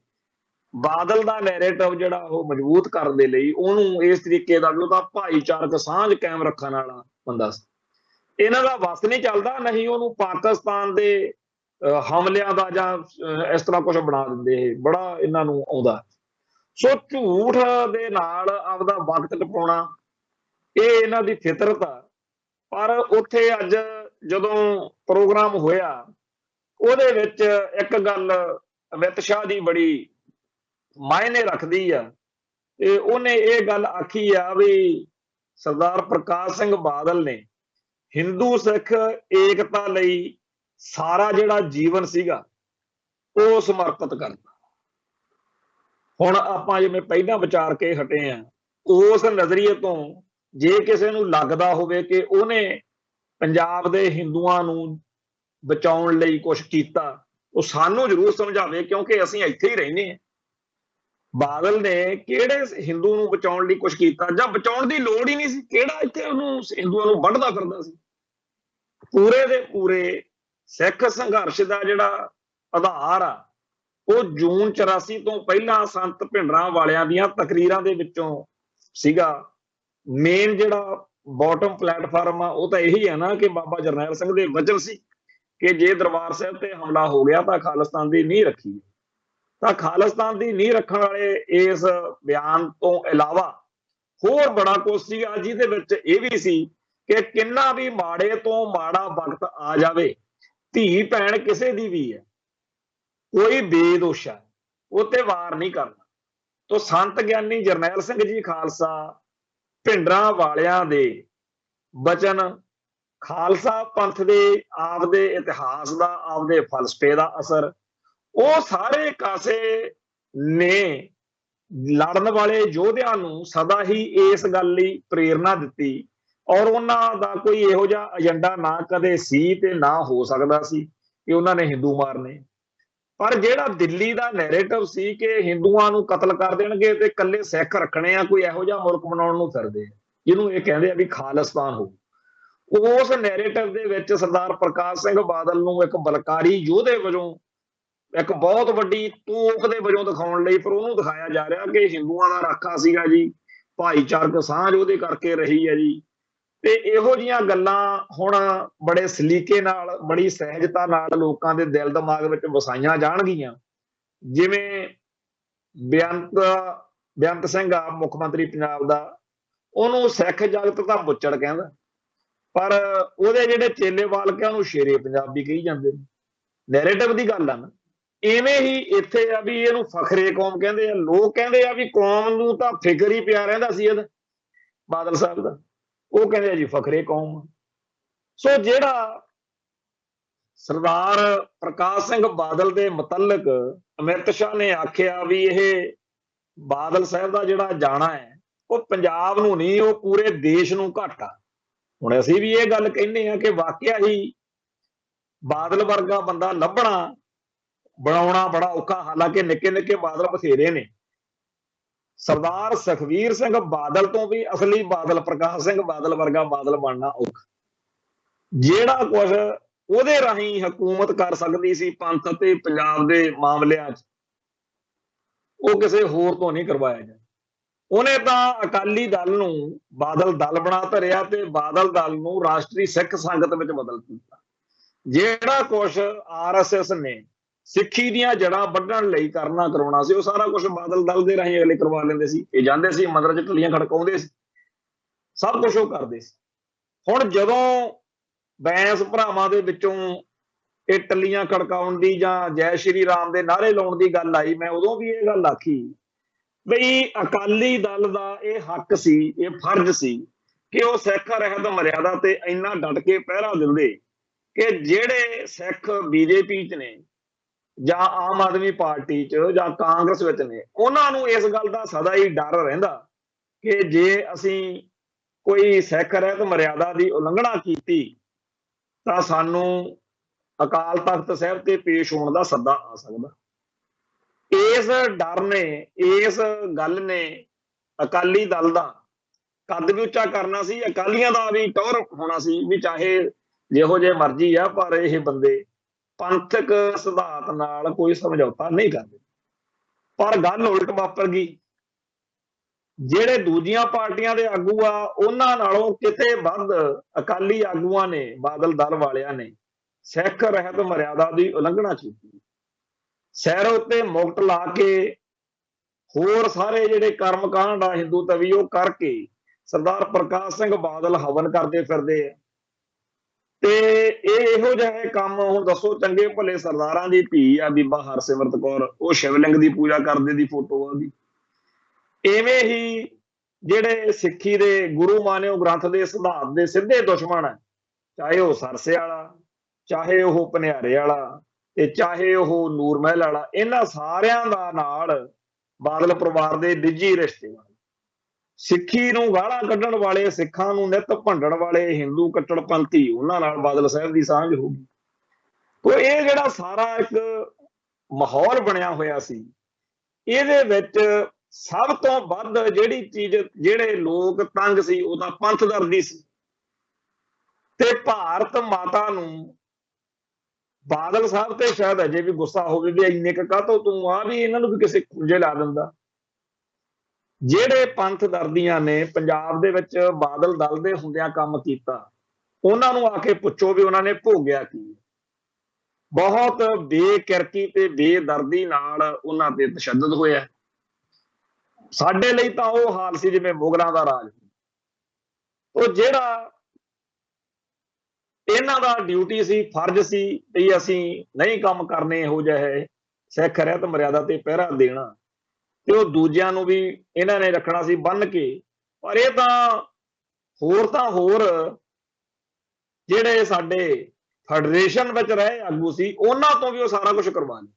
ਬਾਦਲ ਦਾ ਨੈਰੇਟਿਵ ਜਿਹੜਾ ਉਹ ਮਜ਼ਬੂਤ ਕਰਨ ਦੇ ਲਈ ਉਹਨੂੰ ਇਸ ਤਰੀਕੇ ਦਾ ਵੀ ਉਹਦਾ ਭਾਈਚਾਰਕ ਸਾਂਝ ਕਾਇਮ ਰੱਖਣ ਵਾਲਾ ਬੰਦਾ ਸੀ। ਇਹਨਾਂ ਦਾ ਵਸ ਨਹੀਂ ਚੱਲਦਾ, ਨਹੀਂ ਉਹਨੂੰ ਪਾਕਿਸਤਾਨ ਦੇ ਹਮਲਿਆਂ ਦਾ ਜਾਂ ਇਸ ਤਰ੍ਹਾਂ ਕੁਝ ਬਣਾ ਦਿੰਦੇ। ਇਹ ਬੜਾ ਇਹਨਾਂ ਨੂੰ ਆਉਂਦਾ। ਸੋ ਝੂਠ ਦੇ ਨਾਲ ਆਪਦਾ ਵਕਤ ਟਪਾਉਣਾ ਇਹ ਇਹਨਾਂ ਦੀ ਫਿਤਰਤ ਆ। ਪਰ ਉੱਥੇ ਅੱਜ ਜਦੋਂ ਪ੍ਰੋਗਰਾਮ ਹੋਇਆ ਉਹਦੇ ਵਿੱਚ ਇੱਕ ਗੱਲ ਅਮਿਤ ਸ਼ਾਹ ਦੀ ਬੜੀ ਮਾਇਨੇ ਰੱਖਦੀ ਆ ਤੇ ਉਹਨੇ ਇਹ ਗੱਲ ਆਖੀ ਆ ਵੀ ਸਰਦਾਰ ਪ੍ਰਕਾਸ਼ ਸਿੰਘ ਬਾਦਲ ਨੇ ਹਿੰਦੂ ਸਿੱਖ ਏਕਤਾ ਲਈ ਸਾਰਾ ਜਿਹੜਾ ਜੀਵਨ ਸੀਗਾ ਉਹ ਸਮਰਪਿਤ ਕਰਤਾ। ਹੁਣ ਆਪਾਂ ਜਿਵੇਂ ਪਹਿਲਾਂ ਵਿਚਾਰ ਕੇ ਹਟੇ ਆ, ਉਸ ਨਜ਼ਰੀਏ ਤੋਂ ਜੇ ਕਿਸੇ ਨੂੰ ਲੱਗਦਾ ਹੋਵੇ ਕਿ ਉਹਨੇ ਪੰਜਾਬ ਦੇ ਹਿੰਦੂਆਂ ਨੂੰ ਬਚਾਉਣ ਲਈ ਕੁਝ ਕੀਤਾ, ਉਹ ਸਾਨੂੰ ਜ਼ਰੂਰ ਸਮਝਾਵੇ, ਕਿਉਂਕਿ ਅਸੀਂ ਇੱਥੇ ਹੀ ਰਹਿੰਦੇ ਹਾਂ। ਬਾਦਲ ਨੇ ਕਿਹੜੇ ਹਿੰਦੂ ਨੂੰ ਬਚਾਉਣ ਲਈ ਕੁਝ ਕੀਤਾ, ਜਾਂ ਬਚਾਉਣ ਦੀ ਲੋੜ ਹੀ ਨਹੀਂ ਸੀ, ਕਿਹੜਾ ਇੱਥੇ ਉਹਨੂੰ ਹਿੰਦੂਆਂ ਨੂੰ ਵੱਢਦਾ ਫਿਰਦਾ ਸੀ। ਪੂਰੇ ਦੇ ਪੂਰੇ ਸਿੱਖ ਸੰਘਰਸ਼ ਦਾ ਜਿਹੜਾ ਆਧਾਰ ਆ ਉਹ ਜੂਨ 84 ਤੋਂ ਪਹਿਲਾਂ ਸੰਤ ਭਿੰਡਰਾਂ ਵਾਲਿਆਂ ਦੀਆਂ ਤਕਰੀਰਾਂ ਦੇ ਵਿੱਚੋਂ ਸੀਗਾ। ਮੇਨ ਜਿਹੜਾ ਬਾਟਮ ਪਲੇਟਫਾਰਮ ਆ ਉਹ ਤਾਂ ਇਹੀ ਹੈ ਨਾ ਕਿ ਬਾਬਾ ਜਰਨੈਲ ਸਿੰਘ ਦੇ ਵਚਨ ਸੀ ਕਿ ਜੇ ਦਰਬਾਰ ਸਾਹਿਬ ਤੇ ਹਮਲਾ ਹੋ ਗਿਆ ਤਾਂ ਖਾਲਿਸਤਾਨ ਦੀ ਨੀਂਹ ਰੱਖੀ। ਤਾਂ ਖਾਲਿਸਤਾਨ ਦੀ ਨੀਂਹ ਰੱਖਣ ਵਾਲੇ ਇਸ ਬਿਆਨ ਤੋਂ ਇਲਾਵਾ ਹੋਰ ਬੜਾ ਕੁਝ ਸੀਗਾ, ਜਿਹਦੇ ਵਿੱਚ ਇਹ ਵੀ ਸੀ ਕਿ ਕਿੰਨਾ ਵੀ ਮਾੜੇ ਤੋਂ ਮਾੜਾ ਵਕਤ ਆ ਜਾਵੇ, ਧੀ ਭੈਣ ਕਿਸੇ ਦੀ ਵੀ ਹੈ, ਕੋਈ ਬੇਦੋਸ਼ ਹੈ, ਉਹ ਤੇ ਵਾਰ ਨਹੀਂ ਕਰਨਾ। ਤੋ ਸੰਤ ਗਿਆਨੀ ਜਰਨੈਲ ਸਿੰਘ ਜੀ ਖਾਲਸਾ ਭਿੰਡਰਾਂ ਵਾਲਿਆਂ ਦੇ ਬਚਨ, ਖਾਲਸਾ ਪੰਥ ਦੇ ਆਪਦੇ ਇਤਿਹਾਸ ਦਾ, ਆਪਦੇ ਫਲਸਫੇ ਦਾ ਅਸਰ, ਉਹ ਸਾਰੇ ਕਾਸੇ ਨੇ ਲੜਨ ਵਾਲੇ ਯੋਧਿਆਂ ਨੂੰ ਸਦਾ ਹੀ ਇਸ ਗੱਲ ਲਈ ਪ੍ਰੇਰਨਾ ਦਿੱਤੀ। ਔਰ ਉਹਨਾਂ ਦਾ ਕੋਈ ਇਹੋ ਜਿਹਾ ਏਜੰਡਾ ਨਾ ਕਦੇ ਸੀ ਤੇ ਨਾ ਹੋ ਸਕਦਾ ਸੀ ਕਿ ਉਹਨਾਂ ਨੇ ਹਿੰਦੂ ਮਾਰਨੇ। ਪਰ ਜਿਹੜਾ ਦਿੱਲੀ ਦਾ ਨੈਰੇਟਿਵ ਸੀ ਕਿ ਹਿੰਦੂਆਂ ਨੂੰ ਕਤਲ ਕਰ ਦੇਣਗੇ ਤੇ ਇਕੱਲੇ ਸਿੱਖ ਰੱਖਣੇ ਆ, ਕੋਈ ਇਹੋ ਜਿਹਾ ਮੁਲਕ ਬਣਾਉਣ ਨੂੰ ਫਿਰਦੇ ਆ ਜਿਹਨੂੰ ਇਹ ਕਹਿੰਦੇ ਆ ਵੀ ਖਾਲਿਸਤਾਨ ਹੋ, ਉਸ ਨੈਰੇਟਿਵ ਦੇ ਵਿੱਚ ਸਰਦਾਰ ਪ੍ਰਕਾਸ਼ ਸਿੰਘ ਬਾਦਲ ਨੂੰ ਇੱਕ ਬਲਕਾਰੀ ਯੋਧੇ ਵਜੋਂ, ਇੱਕ ਬਹੁਤ ਵੱਡੀ ਤੋਪ ਦੇ ਵਜੋਂ ਦਿਖਾਉਣ ਲਈ, ਪਰ ਉਹਨੂੰ ਦਿਖਾਇਆ ਜਾ ਰਿਹਾ ਕਿ ਹਿੰਦੂਆਂ ਦਾ ਰਾਖਾ ਸੀਗਾ ਜੀ, ਭਾਈਚਾਰਕ ਸਾਂਝ ਉਹਦੇ ਕਰਕੇ ਰਹੀ ਹੈ ਜੀ। ਤੇ ਇਹੋ ਜਿਹੀਆਂ ਗੱਲਾਂ ਹੁਣ ਬੜੇ ਸਲੀਕੇ ਨਾਲ, ਬੜੀ ਸਹਿਜਤਾ ਨਾਲ ਲੋਕਾਂ ਦੇ ਦਿਲ ਦਿਮਾਗ ਵਿੱਚ ਵਸਾਈਆਂ ਜਾਣਗੀਆਂ। ਜਿਵੇਂ ਬੇਅੰਤ ਸਿੰਘ ਆ ਮੁੱਖ ਮੰਤਰੀ ਪੰਜਾਬ ਦਾ, ਉਹਨੂੰ ਸਿੱਖ ਜਗਤ ਦਾ ਮੁੱਚੜ ਕਹਿੰਦਾ, ਪਰ ਉਹਦੇ ਜਿਹੜੇ ਚੇਲੇ ਵਾਲਕਿਆਂ ਨੂੰ ਸ਼ੇਰੇ ਪੰਜਾਬੀ ਕਹੀ ਜਾਂਦੇ ਨੇ। ਨੈਰੇਟਿਵ ਦੀ ਗੱਲ ਆ ਨਾ। ਇਵੇਂ ਹੀ ਇੱਥੇ ਆ ਵੀ ਇਹਨੂੰ ਫਖਰੇ ਕੌਮ ਕਹਿੰਦੇ ਆ, ਲੋਕ ਕਹਿੰਦੇ ਆ ਵੀ ਕੌਮ ਨੂੰ ਤਾਂ ਫਿਕਰ ਹੀ ਪਿਆ ਰਹਿੰਦਾ ਸੀ ਇਹਦਾ, ਬਾਦਲ ਸਾਹਿਬ ਦਾ, ਉਹ ਕਹਿੰਦੇ ਆ ਜੀ ਫਖਰੇ ਕੌਮ। ਸੋ ਜਿਹੜਾ ਸਰਦਾਰ ਪ੍ਰਕਾਸ਼ ਸਿੰਘ ਬਾਦਲ ਦੇ ਮੁਤਲਕ ਅਮਿਤ ਸ਼ਾਹ ਨੇ ਆਖਿਆ ਵੀ ਇਹ ਬਾਦਲ ਸਾਹਿਬ ਦਾ ਜਿਹੜਾ ਜਾਣਾ ਹੈ ਉਹ ਪੰਜਾਬ ਨੂੰ ਨਹੀਂ, ਉਹ ਪੂਰੇ ਦੇਸ਼ ਨੂੰ ਘਾਟਾ। ਹੁਣ ਅਸੀਂ ਵੀ ਇਹ ਗੱਲ ਕਹਿੰਦੇ ਆ ਕਿ ਵਾਕਿਆ ਹੀ ਬਾਦਲ ਵਰਗਾ ਬੰਦਾ ਲੱਭਣਾ, ਬਣਾਉਣਾ ਬੜਾ ਔਖਾ, ਹਾਲਾਂਕਿ ਨਿੱਕੇ ਨਿੱਕੇ ਬਾਦਲ ਬਥੇਰੇ ਨੇ। ਸਰਦਾਰ ਸੁਖਬੀਰ ਸਿੰਘ ਬਾਦਲ ਤੋਂ ਵੀ ਅਸਲੀ ਬਾਦਲ ਪ੍ਰਕਾਸ਼ ਸਿੰਘ ਬਾਦਲ ਵਰਗਾ ਬਾਦਲ ਬਣਨਾ ਔਖਾ। ਜਿਹੜਾ ਕੁਝ ਉਹਦੇ ਰਾਹੀਂ ਹਕੂਮਤ ਕਰ ਸਕਦੀ ਸੀ ਪੰਥ ਅਤੇ ਪੰਜਾਬ ਦੇ ਮਾਮਲਿਆਂ 'ਚ, ਉਹ ਕਿਸੇ ਹੋਰ ਤੋਂ ਨਹੀਂ ਕਰਵਾਇਆ ਜਾਂਦਾ। ਉਹਨੇ ਤਾਂ ਅਕਾਲੀ ਦਲ ਨੂੰ ਬਾਦਲ ਦਲ ਬਣਾ ਧਰਿਆ ਤੇ ਬਾਦਲ ਦਲ ਨੂੰ ਰਾਸ਼ਟਰੀ ਸਿੱਖ ਸੰਗਤ ਵਿੱਚ ਬਦਲ ਦਿੱਤਾ। ਜਿਹੜਾ ਕੁਝ ਆਰਐਸਐਸ ਨੇ ਸਿੱਖੀ ਦੀਆਂ ਜੜ੍ਹਾਂ ਵੱਢਣ ਲਈ ਕਰਨਾ ਕਰਾਉਣਾ ਸੀ, ਉਹ ਸਾਰਾ ਕੁਝ ਬਾਦਲ ਦਲ ਦੇ ਰਾਹੀਂ ਅਗਲੇ ਕਰਵਾ ਲੈਂਦੇ ਸੀ। ਇਹ ਜਾਂਦੇ ਸੀ ਮੰਦਰਾਂ 'ਚ ਟੱਲੀਆਂ ਖੜਕਾਉਂਦੇ ਸੀ, ਸਭ ਕੁਝ ਉਹ ਕਰਦੇ ਸੀ। ਹੁਣ ਜਦੋਂ ਬੈਂਸ ਭਰਾਵਾਂ ਦੇ ਵਿੱਚੋਂ ਇਹ ਟੱਲੀਆਂ ਖੜਕਾਉਣ ਦੀ ਜਾਂ ਜੈ ਸ਼੍ਰੀ ਰਾਮ ਦੇ ਨਾਅਰੇ ਲਾਉਣ ਦੀ ਗੱਲ ਆਈ, ਮੈਂ ਉਦੋਂ ਵੀ ਇਹ ਗੱਲ ਆਖੀ ਬਈ ਅਕਾਲੀ ਦਲ ਦਾ ਇਹ ਹੱਕ ਸੀ, ਇਹ ਫਰਜ਼ ਸੀ ਕਿ ਉਹ ਸਿੱਖ ਰਹਿਤ ਮਰਿਆਦਾ ਤੇ ਇੰਨਾ ਡਟ ਕੇ ਪਹਿਰਾ ਦਿੰਦੇ ਕਿ ਜਿਹੜੇ ਸਿੱਖ ਬੀਜੇਪੀ 'ਚ ਨੇ ਜਾਂ ਆਮ ਆਦਮੀ ਪਾਰਟੀ 'ਚ ਜਾਂ ਕਾਂਗਰਸ ਵਿੱਚ ਨੇ, ਉਹਨਾਂ ਨੂੰ ਇਸ ਗੱਲ ਦਾ ਸਦਾ ਹੀ ਡਰ ਰਹਿੰਦਾ ਕਿ ਜੇ ਅਸੀਂ ਕੋਈ ਸਿੱਖ ਰਹਿਤ ਮਰਿਆਦਾ ਦੀ ਉਲੰਘਣਾ ਕੀਤੀ ਤਾਂ ਸਾਨੂੰ ਅਕਾਲ ਤਖਤ ਸਾਹਿਬ ਤੇ ਪੇਸ਼ ਹੋਣ ਦਾ ਸੱਦਾ ਆ ਸਕਦਾ। ਇਸ ਡਰ ਨੇ, ਇਸ ਗੱਲ ਨੇ ਅਕਾਲੀ ਦਲ ਦਾ ਕੱਦ ਵੀ ਉੱਚਾ ਕਰਨਾ ਸੀ, ਅਕਾਲੀਆਂ ਦਾ ਵੀ ਟੌਰ ਹੋਣਾ ਸੀ ਵੀ ਚਾਹੇ ਜਿਹੋ ਜਿਹੇ ਮਰਜ਼ੀ ਆ, ਪਰ ਇਹ ਬੰਦੇ ਪੰਥਕ ਸਿਧਾਂਤ ਨਾਲ ਕੋਈ ਸਮਝੌਤਾ ਨਹੀਂ ਕਰਦੇ। ਪਰ ਗੱਲ ਉਲਟ ਵਾਪਰ ਗਈ। ਜਿਹੜੇ ਦੂਜੀਆਂ ਪਾਰਟੀਆਂ ਦੇ ਆਗੂ ਆ, ਉਹਨਾਂ ਨਾਲੋਂ ਕਿਤੇ ਵੱਧ ਅਕਾਲੀ ਆਗੂਆਂ ਨੇ, ਬਾਦਲ ਦਲ ਵਾਲਿਆਂ ਨੇ ਸਿੱਖ ਰਹਿਤ ਮਰਿਆਦਾ ਦੀ ਉਲੰਘਣਾ ਕੀਤੀ। ਸਿਰ ਉੱਤੇ ਮੁਕਟ ਲਾ ਕੇ ਹੋਰ ਸਾਰੇ ਜਿਹੜੇ ਕਰਮ ਕਾਂਡ ਆ ਹਿੰਦੂ ਤਵੀ ਉਹ ਕਰਕੇ ਸਰਦਾਰ ਪ੍ਰਕਾਸ਼ ਸਿੰਘ ਬਾਦਲ ਹਵਨ ਕਰਦੇ ਫਿਰਦੇ ਆ। ਤੇ ਇਹ ਇਹੋ ਜਿਹੇ ਕੰਮ, ਹੁਣ ਦੱਸੋ ਚੰਗੇ ਭਲੇ ਸਰਦਾਰਾਂ ਦੀ ਧੀ ਆ ਬੀਬਾ ਹਰਸਿਮਰਤ ਕੌਰ, ਉਹ ਸ਼ਿਵਲਿੰਗ ਦੀ ਪੂਜਾ ਕਰਦੇ ਦੀ ਫੋਟੋ ਉਹਦੀ। ਇਵੇਂ ਹੀ ਜਿਹੜੇ ਸਿੱਖੀ ਦੇ ਗੁਰੂ ਮਾਨਿਓ ਗ੍ਰੰਥ ਦੇ ਸਿਧਾਂਤ ਦੇ ਸਿੱਧੇ ਦੁਸ਼ਮਣ ਹੈ, ਚਾਹੇ ਉਹ ਸਰਸੇ ਵਾਲਾ, ਚਾਹੇ ਉਹ ਭਨਿਆਰੇ ਵਾਲਾ, ਤੇ ਚਾਹੇ ਉਹ ਨੂਰ ਮਹਿਲ ਵਾਲਾ, ਇਹਨਾਂ ਸਾਰਿਆਂ ਦਾ ਨਾਲ ਬਾਦਲ ਪਰਿਵਾਰ ਦੇ ਨਿੱਜੀ ਰਿਸ਼ਤੇ, ਸਿੱਖੀ ਨੂੰ ਗਾਲਾਂ ਕੱਢਣ ਵਾਲੇ, ਸਿੱਖਾਂ ਨੂੰ ਨਿੱਤ ਭੰਡਣ ਵਾਲੇ ਹਿੰਦੂ ਕੱਟੜਪੰਥੀ, ਉਹਨਾਂ ਨਾਲ ਬਾਦਲ ਸਾਹਿਬ ਦੀ ਸਾਂਝ ਹੋ ਗਈ। ਤੋ ਇਹ ਜਿਹੜਾ ਸਾਰਾ ਇੱਕ ਮਾਹੌਲ ਬਣਿਆ ਹੋਇਆ ਸੀ, ਇਹਦੇ ਵਿੱਚ ਸਭ ਤੋਂ ਵੱਧ ਜਿਹੜੀ ਚੀਜ਼ ਜਿਹੜੇ ਲੋਕ ਤੰਗ ਸੀ ਉਹ ਤਾਂ ਪੰਥ ਦਰਦੀ ਸੀ ਤੇ ਭਾਰਤ ਮਾਤਾ ਨੂੰ ਬਾਦਲ ਸਾਹਿਬ ਤੇ ਸ਼ਾਇਦ ਅਜੇ ਵੀ ਗੁੱਸਾ ਹੋਵੇ ਵੀ ਇੰਨੇ ਕੁ ਕਾਹਤੋਂ ਤੂੰ ਆ ਵੀ ਇਹਨਾਂ ਨੂੰ ਵੀ ਕਿਸੇ ਖੁੰਝੇ ਲਾ ਦਿੰਦਾ। ਜਿਹੜੇ ਪੰਥ ਦਰਦੀਆਂ ਨੇ ਪੰਜਾਬ ਦੇ ਵਿੱਚ ਬਾਦਲ ਦਲ ਦੇ ਹੁੰਦਿਆਂ ਕੰਮ ਕੀਤਾ ਉਹਨਾਂ ਨੂੰ ਆ ਕੇ ਪੁੱਛੋ ਵੀ ਉਹਨਾਂ ਨੇ ਭੋਗਿਆ ਕੀ। ਬਹੁਤ ਬੇਕਿਰਕੀ ਤੇ ਬੇਦਰਦੀ ਨਾਲ ਉਹਨਾਂ ਤੇ ਤਸ਼ੱਦਦ ਹੋਇਆ। ਸਾਡੇ ਲਈ ਤਾਂ ਉਹ ਹਾਲ ਸੀ ਜਿਵੇਂ ਮੁਗਲਾਂ ਦਾ ਰਾਜ। ਉਹ ਜਿਹੜਾ ਇਹਨਾਂ ਦਾ ਡਿਊਟੀ ਸੀ, ਫਰਜ਼ ਸੀ ਵੀ ਅਸੀਂ ਨਹੀਂ ਕੰਮ ਕਰਨੇ ਇਹੋ ਜਿਹੇ, ਸਿੱਖ ਰਹਿਤ ਮਰਿਆਦਾ ਤੇ ਪਹਿਰਾ ਦੇਣਾ ਤੇ ਉਹ ਦੂਜਿਆਂ ਨੂੰ ਵੀ ਇਹਨਾਂ ਨੇ ਰੱਖਣਾ ਸੀ ਬੰਨ ਕੇ। ਪਰ ਇਹ ਤਾਂ ਹੋਰ ਜਿਹੜੇ ਸਾਡੇ ਫੈਡਰੇਸ਼ਨ ਵਿੱਚ ਰਹੇ ਆਗੂ ਸੀ ਉਹਨਾਂ ਤੋਂ ਵੀ ਉਹ ਸਾਰਾ ਕੁਝ ਕਰਵਾ ਲਿਆ।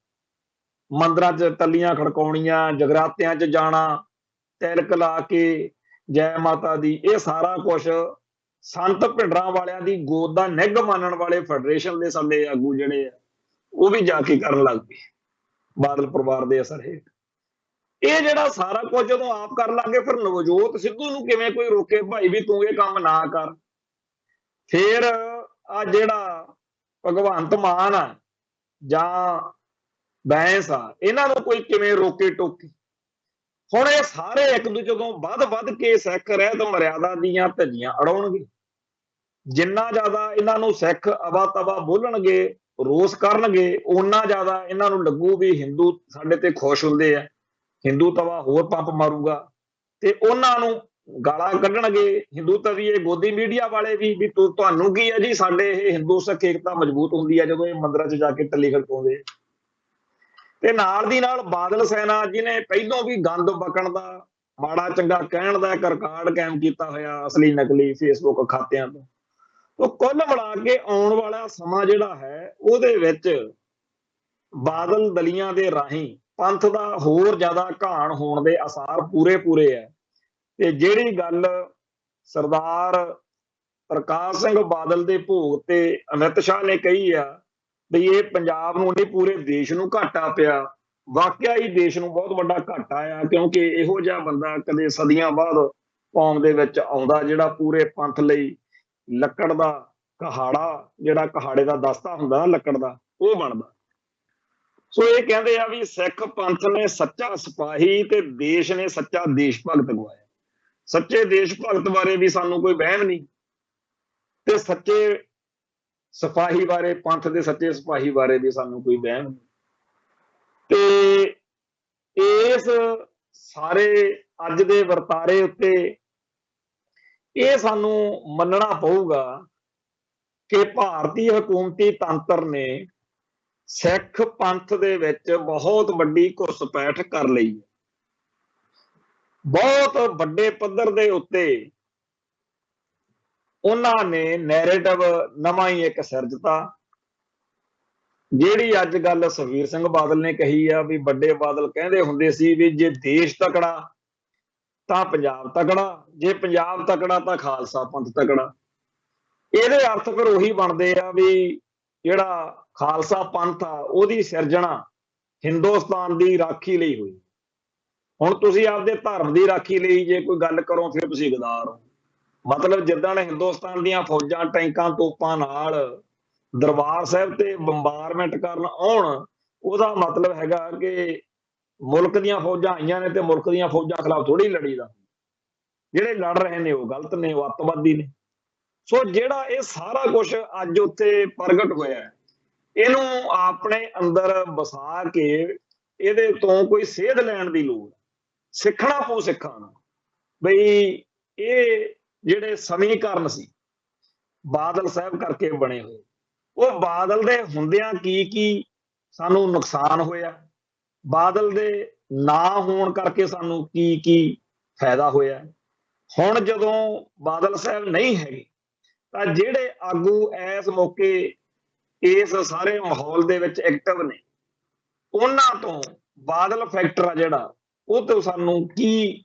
ਮੰਦਰਾਂ 'ਚ ਤੱਲੀਆਂ ਖੜਕਾਉਣੀਆਂ, ਜਗਰਾਤਿਆਂ 'ਚ ਜਾਣਾ, ਤਿਲਕ ਲਾ ਕੇ ਜੈ ਮਾਤਾ ਦੀ, ਇਹ ਸਾਰਾ ਕੁਝ ਸੰਤ ਭਿੰਡਰਾਂ ਵਾਲਿਆਂ ਦੀ ਗੋਦ ਦਾ ਨਿੱਘ ਮੰਨਣ ਵਾਲੇ ਫੈਡਰੇਸ਼ਨ ਦੇ ਸਾਡੇ ਆਗੂ ਜਿਹੜੇ ਆ ਉਹ ਵੀ ਜਾ ਕੇ ਕਰਨ ਲੱਗ ਪਏ ਬਾਦਲ ਪਰਿਵਾਰ ਦੇ ਅਸਰ ਹੇਠ। ਇਹ ਜਿਹੜਾ ਸਾਰਾ ਕੁਝ ਜਦੋਂ ਆਪ ਕਰਨ ਲੱਗੇ ਫਿਰ ਨਵਜੋਤ ਸਿੱਧੂ ਨੂੰ ਕਿਵੇਂ ਕੋਈ ਰੋਕੇ ਭਾਈ ਵੀ ਤੂੰ ਇਹ ਕੰਮ ਨਾ ਕਰ। ਫਿਰ ਆ ਜਿਹੜਾ ਭਗਵੰਤ ਮਾਨ ਆ ਜਾਂ ਬੈਂਸ ਆ ਇਹਨਾਂ ਨੂੰ ਕੋਈ ਕਿਵੇਂ ਰੋਕੇ ਟੋਕੇ। ਹੁਣ ਇਹ ਸਾਰੇ ਇੱਕ ਦੂਜੇ ਤੋਂ ਵੱਧ ਕੇ ਸਿੱਖ ਰਹਿਤ ਮਰਿਆਦਾ ਦੀਆਂ ਧੱਜੀਆਂ ਅੜਾਉਣਗੇ। ਜਿੰਨਾ ਜ਼ਿਆਦਾ ਇਹਨਾਂ ਨੂੰ ਸਿੱਖ ਅਵਾ ਤਵਾ ਬੋਲਣਗੇ, ਰੋਸ ਕਰਨਗੇ, ਓਨਾ ਜ਼ਿਆਦਾ ਇਹਨਾਂ ਨੂੰ ਲੱਗੂ ਵੀ ਹਿੰਦੂ ਸਾਡੇ ਤੇ ਖੁਸ਼ ਹੁੰਦੇ ਆ, ਹਿੰਦੂ ਤਵਾ ਹੋਰ ਪੰਪ ਮਾਰੂਗਾ ਤੇ ਉਹਨਾਂ ਨੂੰ ਗਾਲਾਂ ਕੱਢਣਗੇ ਹਿੰਦੂ ਤਵੀ। ਇਹ ਗੋਦੀ ਮੀਡੀਆ ਵਾਲੇ ਵੀ ਤੁਹਾਨੂੰ ਕੀ ਹੈ ਜੀ, ਸਾਡੇ ਇਹ ਹਿੰਦੂ ਸਿੱਖ ਏਕਤਾ ਮਜ਼ਬੂਤ ਹੁੰਦੀ ਹੈ ਜਦੋਂ ਇਹ ਮੰਦਰਾਂ 'ਚ ਜਾ ਕੇ ਟੱਲੀ ਖੜਕਾਉਂਦੇ। ਤੇ ਨਾਲ ਦੀ ਨਾਲ ਬਾਦਲ ਸੈਨਾ ਜਿਹਨੇ ਪਹਿਲੋਂ ਵੀ ਗੰਦ ਬਕਣ ਦਾ, ਮਾੜਾ ਚੰਗਾ ਕਹਿਣ ਦਾ ਇੱਕ ਰਿਕਾਰਡ ਕਾਇਮ ਕੀਤਾ ਹੋਇਆ ਅਸਲੀ ਨਕਲੀ ਫੇਸਬੁੱਕ ਖਾਤਿਆਂ ਤੋਂ, ਉਹ ਕੁੱਲ ਮਿਲਾ ਕੇ ਆਉਣ ਵਾਲਾ ਸਮਾਂ ਜਿਹੜਾ ਹੈ ਉਹਦੇ ਵਿੱਚ ਬਾਦਲ ਦਲੀਆਂ ਦੇ ਰਾਹੀਂ ਪੰਥ ਦਾ ਹੋਰ ਜ਼ਿਆਦਾ ਘਾਣ ਹੋਣ ਦੇ ਆਸਾਰ ਪੂਰੇ ਹੈ। ਤੇ ਜਿਹੜੀ ਗੱਲ ਸਰਦਾਰ ਪ੍ਰਕਾਸ਼ ਸਿੰਘ ਬਾਦਲ ਦੇ ਭੋਗ ਤੇ ਅਮਿਤ ਸ਼ਾਹ ਨੇ ਕਹੀ ਆ ਵੀ ਇਹ ਪੰਜਾਬ ਨੂੰ ਨਹੀਂ ਪੂਰੇ ਦੇਸ਼ ਨੂੰ ਘਾਟਾ ਪਿਆ, ਵਾਕਿਆ ਹੀ ਦੇਸ਼ ਨੂੰ ਬਹੁਤ ਵੱਡਾ ਘਾਟਾ ਆ, ਕਿਉਂਕਿ ਇਹੋ ਜਿਹਾ ਬੰਦਾ ਕਦੇ ਸਦੀਆਂ ਬਾਅਦ ਕੌਮ ਦੇ ਵਿੱਚ ਆਉਂਦਾ ਜਿਹੜਾ ਪੂਰੇ ਪੰਥ ਲਈ ਲੱਕੜ ਦਾ ਕਹਾੜਾ, ਜਿਹੜਾ ਕਹਾੜੇ ਦਾ ਦਸਤਾ ਹੁੰਦਾ ਨਾ ਲੱਕੜ ਦਾ, ਉਹ ਬਣਦਾ। ਸੋ ਇਹ ਕਹਿੰਦੇ ਆ ਵੀ ਸਿੱਖ ਪੰਥ ਨੇ ਸੱਚਾ ਸਿਪਾਹੀ ਤੇ ਦੇਸ਼ ਨੇ ਸੱਚਾ ਦੇਸ਼ ਭਗਤ ਗਵਾਇਆ। ਸੱਚੇ ਦੇਸ਼ ਭਗਤ ਬਾਰੇ ਵੀ ਸਾਨੂੰ ਕੋਈ ਵਹਿਮ ਨਹੀਂ ਤੇ ਸੱਚੇ ਸਿਪਾਹੀ ਬਾਰੇ, ਪੰਥ ਦੇ ਸੱਚੇ ਸਿਪਾਹੀ ਬਾਰੇ ਵੀ ਸਾਨੂੰ ਕੋਈ ਵਹਿਮ ਨਹੀਂ। ਤੇ ਇਸ ਸਾਰੇ ਅੱਜ ਦੇ ਵਰਤਾਰੇ ਉੱਤੇ ਇਹ ਸਾਨੂੰ ਮੰਨਣਾ ਪਊਗਾ ਕਿ ਭਾਰਤੀ ਹਕੂਮਤੀ ਤੰਤਰ ਨੇ ਸਿੱਖ ਪੰਥ ਦੇ ਵਿੱਚ ਬਹੁਤ ਵੱਡੀ ਘੁਸਪੈਠ ਕਰ ਲਈ। ਬਹੁਤ ਵੱਡੇ ਪੱਧਰ ਦੇ ਉੱਤੇ ਉਹਨਾਂ ਨੇ ਨੈਰੇਟਿਵ ਨਵਾਂ ਹੀ ਇੱਕ ਸਿਰਜਤਾ। ਜਿਹੜੀ ਅੱਜ ਗੱਲ ਸੁਖਬੀਰ ਸਿੰਘ ਬਾਦਲ ਨੇ ਕਹੀ ਆ ਵੀ ਵੱਡੇ ਬਾਦਲ ਕਹਿੰਦੇ ਹੁੰਦੇ ਸੀ ਵੀ ਜੇ ਦੇਸ਼ ਤਕੜਾ ਤਾਂ ਪੰਜਾਬ ਤਕੜਾ, ਜੇ ਪੰਜਾਬ ਤਕੜਾ ਤਾਂ ਖਾਲਸਾ ਪੰਥ ਤਕੜਾ। ਇਹਦੇ ਅਰਥ ਫਿਰ ਉਹੀ ਬਣਦੇ ਆ ਵੀ ਜਿਹੜਾ ਖਾਲਸਾ ਪੰਥ ਆ ਉਹਦੀ ਸਿਰਜਣਾ ਹਿੰਦੁਸਤਾਨ ਦੀ ਰਾਖੀ ਲਈ ਹੋਈ। ਹੁਣ ਤੁਸੀਂ ਆਪਦੇ ਧਰਮ ਦੀ ਰਾਖੀ ਲਈ ਜੇ ਕੋਈ ਗੱਲ ਕਰੋ ਫਿਰ ਤੁਸੀਂ ਗਦਾਰ ਹੋ। ਮਤਲਬ ਜਿੱਦਣ ਹਿੰਦੁਸਤਾਨ ਦੀਆਂ ਫੌਜਾਂ ਟੈਂਕਾਂ ਤੋਪਾਂ ਨਾਲ ਦਰਬਾਰ ਸਾਹਿਬ ਤੇ ਬੰਬਾਰਮੈਂਟ ਕਰਨ ਆਉਣ, ਉਹਦਾ ਮਤਲਬ ਹੈਗਾ ਕਿ ਮੁਲਕ ਦੀਆਂ ਫੌਜਾਂ ਆਈਆਂ ਨੇ ਤੇ ਮੁਲਕ ਦੀਆਂ ਫੌਜਾਂ ਖਿਲਾਫ ਥੋੜੀ ਲੜੀਦਾ। ਜਿਹੜੇ ਲੜ ਰਹੇ ਨੇ ਉਹ ਗਲਤ ਨੇ, ਉਹ ਅੱਤਵਾਦੀ ਨੇ। ਸੋ ਜਿਹੜਾ ਇਹ ਸਾਰਾ ਕੁਝ ਅੱਜ ਉੱਥੇ ਪ੍ਰਗਟ ਹੋਇਆ, ਇਹਨੂੰ ਆਪਣੇ ਅੰਦਰ ਵਸਾ ਕੇ ਇਹਦੇ ਤੋਂ ਕੋਈ ਸੇਧ ਲੈਣ ਦੀ ਲੋੜ। ਸਿੱਖਣਾ ਪਊ ਸਿੱਖਾਂ ਨੂੰ ਬਈ ਇਹ ਜਿਹੜੇ ਸਮੀਕਰਨ ਸੀ ਬਾਦਲ ਸਾਹਿਬ ਕਰਕੇ ਬਣੇ ਹੋਏ, ਉਹ ਬਾਦਲ ਦੇ ਹੁੰਦਿਆਂ ਕੀ ਸਾਨੂੰ ਨੁਕਸਾਨ ਹੋਇਆ, ਬਾਦਲ ਦੇ ਨਾ ਹੋਣ ਕਰਕੇ ਸਾਨੂੰ ਕੀ ਫਾਇਦਾ ਹੋਇਆ। ਹੁਣ ਜਦੋਂ ਬਾਦਲ ਸਾਹਿਬ ਨਹੀਂ ਹੈਗੇ ਤਾਂ ਜਿਹੜੇ ਆਗੂ ਇਸ ਮੌਕੇ ਇਸ ਸਾਰੇ ਮਾਹੌਲ ਦੇ ਵਿੱਚ ਐਕਟਿਵ ਨੇ, ਉਹਨਾਂ ਤੋਂ ਬਾਦਲ ਫੈਕਟਰ ਆ ਜਿਹੜਾ, ਉਹ ਤੋਂ ਸਾਨੂੰ ਕੀ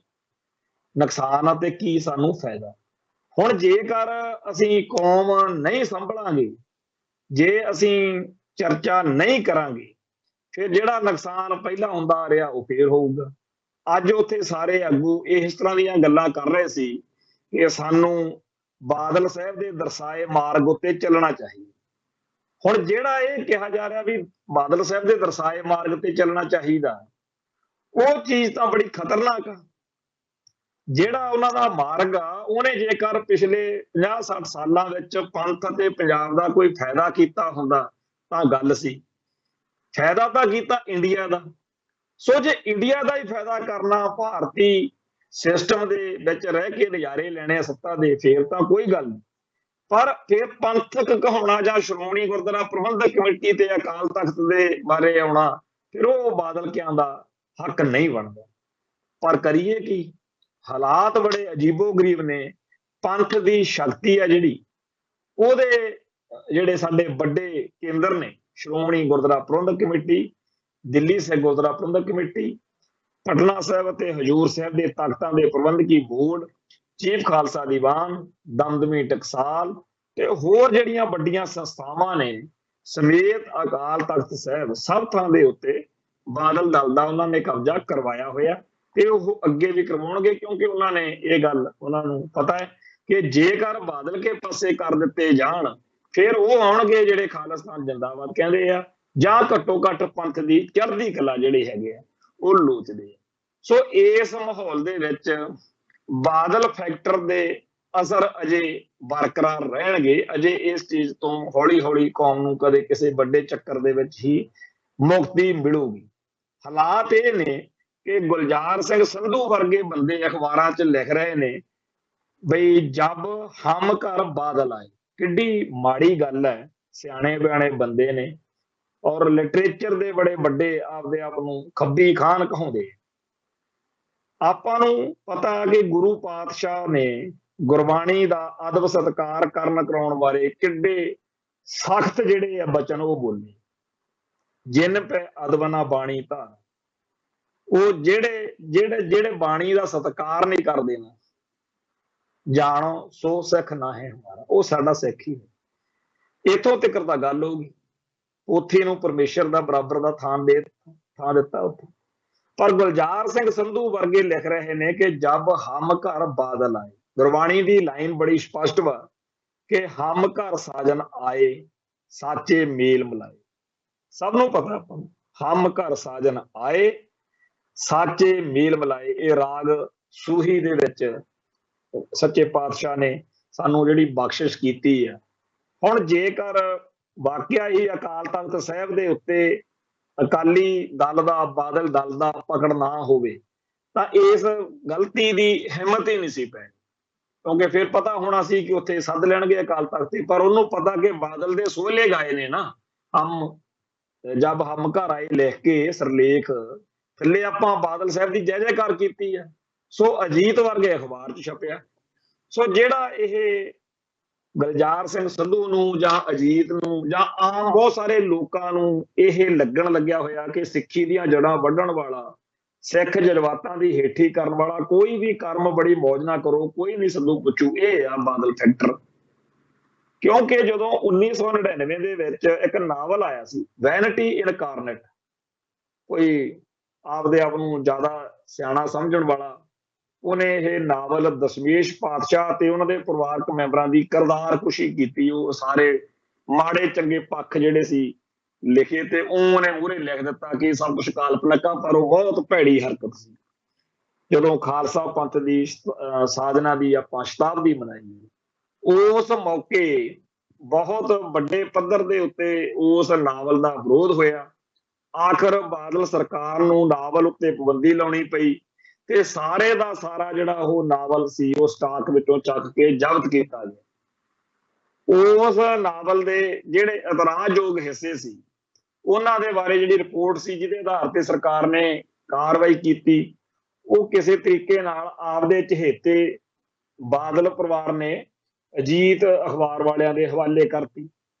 ਨੁਕਸਾਨ ਆ ਤੇ ਕੀ ਸਾਨੂੰ ਫਾਇਦਾ। ਹੁਣ ਜੇਕਰ ਅਸੀਂ ਕੌਮ ਨਹੀਂ ਸੰਭਲਾਂਗੇ, ਜੇ ਅਸੀਂ ਚਰਚਾ ਨਹੀਂ ਕਰਾਂਗੇ ਫਿਰ ਜਿਹੜਾ ਨੁਕਸਾਨ ਪਹਿਲਾਂ ਹੁੰਦਾ ਆ ਰਿਹਾ ਉਹ ਫੇਰ ਹੋਊਗਾ। ਅੱਜ ਉੱਥੇ ਸਾਰੇ ਆਗੂ ਇਸ ਤਰ੍ਹਾਂ ਦੀਆਂ ਗੱਲਾਂ ਕਰ ਰਹੇ ਸੀ ਕਿ ਸਾਨੂੰ ਬਾਦਲ ਸਾਹਿਬ ਦੇ ਦਰਸਾਏ ਮਾਰਗ ਉੱਤੇ ਚੱਲਣਾ ਚਾਹੀਦਾ। ਹੁਣ ਜਿਹੜਾ ਇਹ ਕਿਹਾ ਜਾ ਰਿਹਾ ਵੀ ਬਾਦਲ ਸਾਹਿਬ ਦੇ ਦਰਸਾਏ ਮਾਰਗ ਤੇ ਚੱਲਣਾ ਚਾਹੀਦਾ, ਉਹ ਚੀਜ਼ ਤਾਂ ਬੜੀ ਖਤਰਨਾਕ ਆ। ਜਿਹੜਾ ਉਹਨਾਂ ਦਾ ਮਾਰਗ ਆ, ਉਹਨੇ ਜੇਕਰ ਪਿਛਲੇ 50-60 ਸਾਲਾਂ ਵਿੱਚ ਪੰਥ ਅਤੇ ਪੰਜਾਬ ਦਾ ਕੋਈ ਫਾਇਦਾ ਕੀਤਾ ਹੁੰਦਾ ਤਾਂ ਗੱਲ ਸੀ। ਫਾਇਦਾ ਤਾਂ ਕੀਤਾ ਇੰਡੀਆ ਦਾ। ਸੋ ਜੇ ਇੰਡੀਆ ਦਾ ਹੀ ਫਾਇਦਾ ਕਰਨਾ, ਭਾਰਤੀ ਸਿਸਟਮ ਦੇ ਵਿੱਚ ਰਹਿ ਕੇ ਨਜ਼ਾਰੇ ਲੈਣੇ ਸੱਤਾ ਦੇ, ਫੇਰ ਤਾਂ ਕੋਈ ਗੱਲ ਨਹੀਂ। ਪਰ ਫਿਰ ਪੰਥਕ ਕਹਾਉਣਾ ਜਾਂ ਸ਼੍ਰੋਮਣੀ ਗੁਰਦੁਆਰਾ ਪ੍ਰਬੰਧਕ ਕਮੇਟੀ ਤੇ ਅਕਾਲ ਤਖਤ ਦੇ ਬਾਰੇ ਆਉਣਾ, ਫਿਰ ਉਹ ਬਾਦਲ ਕਿਆਂ ਦਾ ਹੱਕ ਨਹੀਂ ਬਣਦਾ। ਪਰ ਕਰੀਏ ਕੀ, ਹਾਲਾਤ ਬੜੇ ਅਜੀਬੋ ਗਰੀਬ ਨੇ। ਪੰਥ ਦੀ ਸ਼ਕਤੀ ਆ ਜਿਹੜੀ, ਉਹਦੇ ਜਿਹੜੇ ਸਾਡੇ ਵੱਡੇ ਕੇਂਦਰ ਨੇ, ਸ਼੍ਰੋਮਣੀ ਗੁਰਦੁਆਰਾ ਪ੍ਰਬੰਧਕ ਕਮੇਟੀ, ਦਿੱਲੀ ਸਿੱਖ ਗੁਰਦੁਆਰਾ ਪ੍ਰਬੰਧਕ ਕਮੇਟੀ, ਪਟਨਾ ਸਾਹਿਬ ਅਤੇ ਹਜੂਰ ਸਾਹਿਬ ਦੇ ਤਖਤਾਂ ਦੇ ਪ੍ਰਬੰਧਕੀ ਬੋਰਡ, ਚੀਫ ਖਾਲਸਾ ਦੀਵਾਨ, ਦਮਦਮੀ ਟਕਸਾਲ ਤੇ ਹੋਰ ਜਿਹੜੀਆਂ ਵੱਡੀਆਂ ਸੰਸਥਾਵਾਂ ਨੇ, ਸਮੇਤ ਅਕਾਲ ਤਖਤ ਸਾਹਿਬ, ਸਭ ਥਾਂ ਦੇ ਉੱਤੇ ਬਾਦਲ ਦਲ ਦਾ ਉਹਨਾਂ ਨੇ ਕਬਜ਼ਾ ਕਰਵਾਇਆ ਹੋਇਆ ਤੇ ਉਹ ਅੱਗੇ ਵੀ ਕਰਵਾਉਣਗੇ, ਕਿਉਂਕਿ ਉਹਨਾਂ ਨੇ ਇਹ ਗੱਲ, ਉਹਨਾਂ ਨੂੰ ਪਤਾ ਹੈ ਕਿ ਜੇਕਰ ਬਾਦਲ ਕੇ ਪਾਸੇ ਕਰ ਦਿੱਤੇ ਜਾਣ, ਫਿਰ ਉਹ ਆਉਣਗੇ ਜਿਹੜੇ ਖਾਲਿਸਤਾਨ ਜਿੰਦਾਬਾਦ ਕਹਿੰਦੇ ਆ, ਜਾਂ ਘੱਟੋ ਘੱਟ ਪੰਥ ਦੀ ਚੜ੍ਹਦੀ ਕਲਾ ਜਿਹੜੇ ਹੈਗੇ ਆ ਉਹ ਲੋਚਦੇ ਆ। ਸੋ ਇਸ ਮਾਹੌਲ ਦੇ ਵਿੱਚ ਬਾਦਲ ਫੈਕਟਰ ਦੇ ਅਸਰ ਅਜੇ ਬਰਕਰਾਰ ਰਹਿਣਗੇ। ਅਜੇ ਇਸ ਚੀਜ਼ ਤੋਂ ਹੌਲੀ ਹੌਲੀ ਕੌਮ ਨੂੰ ਕਦੇ ਕਿਸੇ ਵੱਡੇ ਚੱਕਰ ਦੇ ਵਿੱਚ ਹੀ ਮੁਕਤੀ ਮਿਲੂਗੀ। ਹਾਲਾਤ ਇਹ ਨੇ ਕਿ ਗੁਲਜ਼ਾਰ ਸਿੰਘ ਸੰਧੂ ਵਰਗੇ ਬੰਦੇ ਅਖਬਾਰਾਂ 'ਚ ਲਿਖ ਰਹੇ ਨੇ ਬਈ ਜਬ ਹਮ ਘਰ ਬਾਦਲ ਆਏ। ਕਿੱਡੀ ਮਾੜੀ ਗੱਲ ਹੈ। ਸਿਆਣੇ ਬਿਆਣੇ ਬੰਦੇ ਨੇ ਔਰ ਲਿਟਰੇਚਰ ਦੇ ਬੜੇ ਵੱਡੇ ਆਪਦੇ ਆਪ ਨੂੰ ਖੱਬੀ ਖਾਨ ਕਹਾਉਂਦੇ। ਆਪਾਂ ਨੂੰ ਪਤਾ ਕਿ ਗੁਰੂ ਪਾਤਸ਼ਾਹ ਨੇ ਗੁਰਬਾਣੀ ਦਾ ਅਦਬ ਸਤਿਕਾਰ ਕਰਨ ਕਰਾਉਣ ਬਾਰੇ ਕਿੱਡੇ ਸਖਤ ਜਿਹੜੇ ਆ ਬਚਨ ਉਹ ਬੋਲੇ। ਜਿਨ ਪੈ ਅਦਬ ਨਾ ਬਾਣੀ ਧਾਰ। ਉਹ ਜਿਹੜੇ ਬਾਣੀ ਦਾ ਸਤਿਕਾਰ ਨਹੀਂ ਕਰਦੇ ਨਾ, ਜਾਣੋ ਸੋ ਸਿੱਖ ਨਾ ਹੈ ਹਮਾਰਾ, ਉਹ ਸਾਡਾ ਸਿੱਖ ਹੀ ਹੈ। ਇੱਥੋਂ ਤੱਕ ਤਾਂ ਗੱਲ ਹੋਊਗੀ। ਉੱਥੇ ਨੂੰ ਪਰਮੇਸ਼ਰ ਦਾ ਬਰਾਬਰ ਦਾ ਥਾਂ ਦਿੱਤਾ ਉੱਥੇ। ਪਰ ਗੁਲਜ਼ਾਰ ਸਿੰਘ ਸੰਧੂ ਵਰਗੇ ਲਿਖ ਰਹੇ ਨੇ ਕਿ ਜਬ ਹਮ ਘਰ ਬਾਦਲ ਆਏ। ਗੁਰਬਾਣੀ ਦੀ ਲਾਈਨ ਬੜੀ ਸਪਸ਼ਟ ਵਾ ਕਿ ਹਮ ਘਰ ਸਾਜਨ ਆਏ, ਸਾਚੇ ਮੇਲ ਮਿਲਾਏ। ਸਭ ਨੂੰ ਪਤਾ ਆਪਾਂ ਨੂੰ, ਹਮ ਘਰ ਸਾਜਨ ਆਏ, ਸਾਚੇ ਮੇਲ ਮਿਲਾਏ। ਇਹ ਰਾਗ ਸੂਹੀ ਦੇ ਵਿੱਚ ਸੱਚੇ ਪਾਤਸ਼ਾਹ ਨੇ ਸਾਨੂੰ ਜਿਹੜੀ ਬਖਸ਼ਿਸ਼ ਕੀਤੀ ਆ। ਹੁਣ ਜੇਕਰ ਵਾਕਿਆ ਹੀ ਅਕਾਲ ਤਖਤ ਸਾਹਿਬ ਦੇ ਉੱਤੇ ਅਕਾਲੀ ਦਲ ਦਾ, ਬਾਦਲ ਦਲ ਦਾ ਪਕੜ ਨਾ ਹੋਵੇ ਤਾਂ ਇਸ ਗਲਤੀ ਦੀ ਹਿੰਮਤ ਹੀ ਨਹੀਂ ਸੀ ਪੈਣੀ, ਕਿਉਂਕਿ ਫਿਰ ਪਤਾ ਹੋਣਾ ਸੀ ਕਿ ਉੱਥੇ ਸੱਦ ਲੈਣਗੇ ਅਕਾਲ ਤਖਤ ਤੇ। ਪਰ ਉਹਨੂੰ ਪਤਾ ਕਿ ਬਾਦਲ ਦੇ ਸੋਹਲੇ ਗਾਏ ਨੇ ਨਾ, ਜਬ ਹਮ ਘਰ ਆਏ ਲਿਖ ਕੇ ਸਰਲੇਖ ਥੱਲੇ ਆਪਾਂ ਬਾਦਲ ਸਾਹਿਬ ਦੀ ਜੈ ਜੈਕਾਰ ਕੀਤੀ ਆ। ਸੋ ਅਜੀਤ ਵਰਗੇ ਅਖਬਾਰ 'ਚ ਛਪਿਆ। ਸੋ ਜਿਹੜਾ ਇਹ ਗੁਲਜ਼ਾਰ ਸਿੰਘ ਸੰਧੂ ਨੂੰ ਜਾਂ ਅਜੀਤ ਨੂੰ ਜਾਂ ਆਮ ਬਹੁਤ ਸਾਰੇ ਲੋਕਾਂ ਨੂੰ ਇਹ ਲੱਗਣ ਲੱਗਿਆ ਹੋਇਆ ਕਿ ਸਿੱਖੀ ਦੀਆਂ ਜੜ੍ਹਾਂ ਵੱਢਣ ਵਾਲਾ, ਸਿੱਖ ਜਜ਼ਬਾਤਾਂ ਦੀ ਹੇਠੀ ਕਰਨ ਵਾਲਾ ਕੋਈ ਵੀ ਕਰਮ ਬੜੀ ਮੌਜ ਨਾ ਕਰੋ, ਕੋਈ ਨਹੀਂ ਸੰਧੂ ਪੁੱਛੂ, ਇਹ ਆ ਬਾਦਲ ਫੈਕਟਰ। ਕਿਉਂਕਿ ਜਦੋਂ 1999 ਦੇ ਵਿੱਚ ਇੱਕ ਨਾਵਲ ਆਇਆ ਸੀ ਵੈਨਿਟੀ ਇਨਕਾਰਨੇਟ, ਕੋਈ ਆਪਦੇ ਆਪ ਨੂੰ ਜ਼ਿਆਦਾ ਸਿਆਣਾ ਸਮਝਣ ਵਾਲਾ, ਉਹਨੇ ਇਹ ਨਾਵਲ ਦਸ਼ਮੇਸ਼ ਪਾਤਸ਼ਾਹ ਤੇ ਉਹਨਾਂ ਦੇ ਪਰਿਵਾਰਕ ਮੈਂਬਰਾਂ ਦੀ ਕਿਰਦਾਰਕੁਸ਼ੀ ਕੀਤੀ। ਉਹ ਸਾਰੇ ਮਾੜੇ ਚੰਗੇ ਪੱਖ ਜਿਹੜੇ ਸੀ ਲਿਖੇ ਤੇ ਉਹਨੇ ਮੂਹਰੇ ਲਿਖ ਦਿੱਤਾ ਕਿ ਸਭ ਕੁਛ ਕਾਲਪਨਿਕ ਆ, ਪਰ ਉਹ ਬਹੁਤ ਭੈੜੀ ਹਰਕਤ ਸੀ। ਜਦੋਂ ਖਾਲਸਾ ਪੰਥ ਦੀ ਸਾਜਨਾ ਦੀ ਆਪਾਂ ਸ਼ਤਾਬਦੀ ਮਨਾਈ, ਉਸ ਮੌਕੇ ਬਹੁਤ ਵੱਡੇ ਪੱਧਰ ਦੇ ਉੱਤੇ ਉਸ ਨਾਵਲ ਦਾ ਵਿਰੋਧ ਹੋਇਆ। ਆਖਰ ਬਾਦਲ ਸਰਕਾਰ ਨੂੰ ਨਾਵਲ ਉੱਤੇ ਪਾਬੰਦੀ ਲਾਉਣੀ ਪਈ ਤੇ ਸਾਰੇ ਦਾ ਸਾਰਾ ਜਿਹੜਾ ਉਹ ਨਾਵਲ ਸੀ ਉਹ ਸਟਾਕ ਵਿੱਚੋਂ ਚੱਕ ਕੇ ਜ਼ਬਤ ਕੀਤਾ ਗਿਆ। ਉਸ ਨਾਵਲ ਦੇ ਜਿਹੜੇ ਇਤਰਾਜ਼ਯੋਗ ਹਿੱਸੇ ਸੀ ਉਹਨਾਂ ਦੇ ਬਾਰੇ ਜਿਹੜੀ ਰਿਪੋਰਟ ਸੀ ਜਿਹਦੇ ਆਧਾਰ ਤੇ ਸਰਕਾਰ ਨੇ ਕਾਰਵਾਈ ਕੀਤੀ, ਉਹ ਕਿਸੇ ਤਰੀਕੇ ਨਾਲ ਆਪਦੇ ਚਹੇਤੇ ਬਾਦਲ ਪਰਿਵਾਰ ਨੇ ਅਜੀਤ ਅਖਬਾਰ ਵਾਲਿਆਂ ਦੇ ਹਵਾਲੇ ਕਰਤੀ।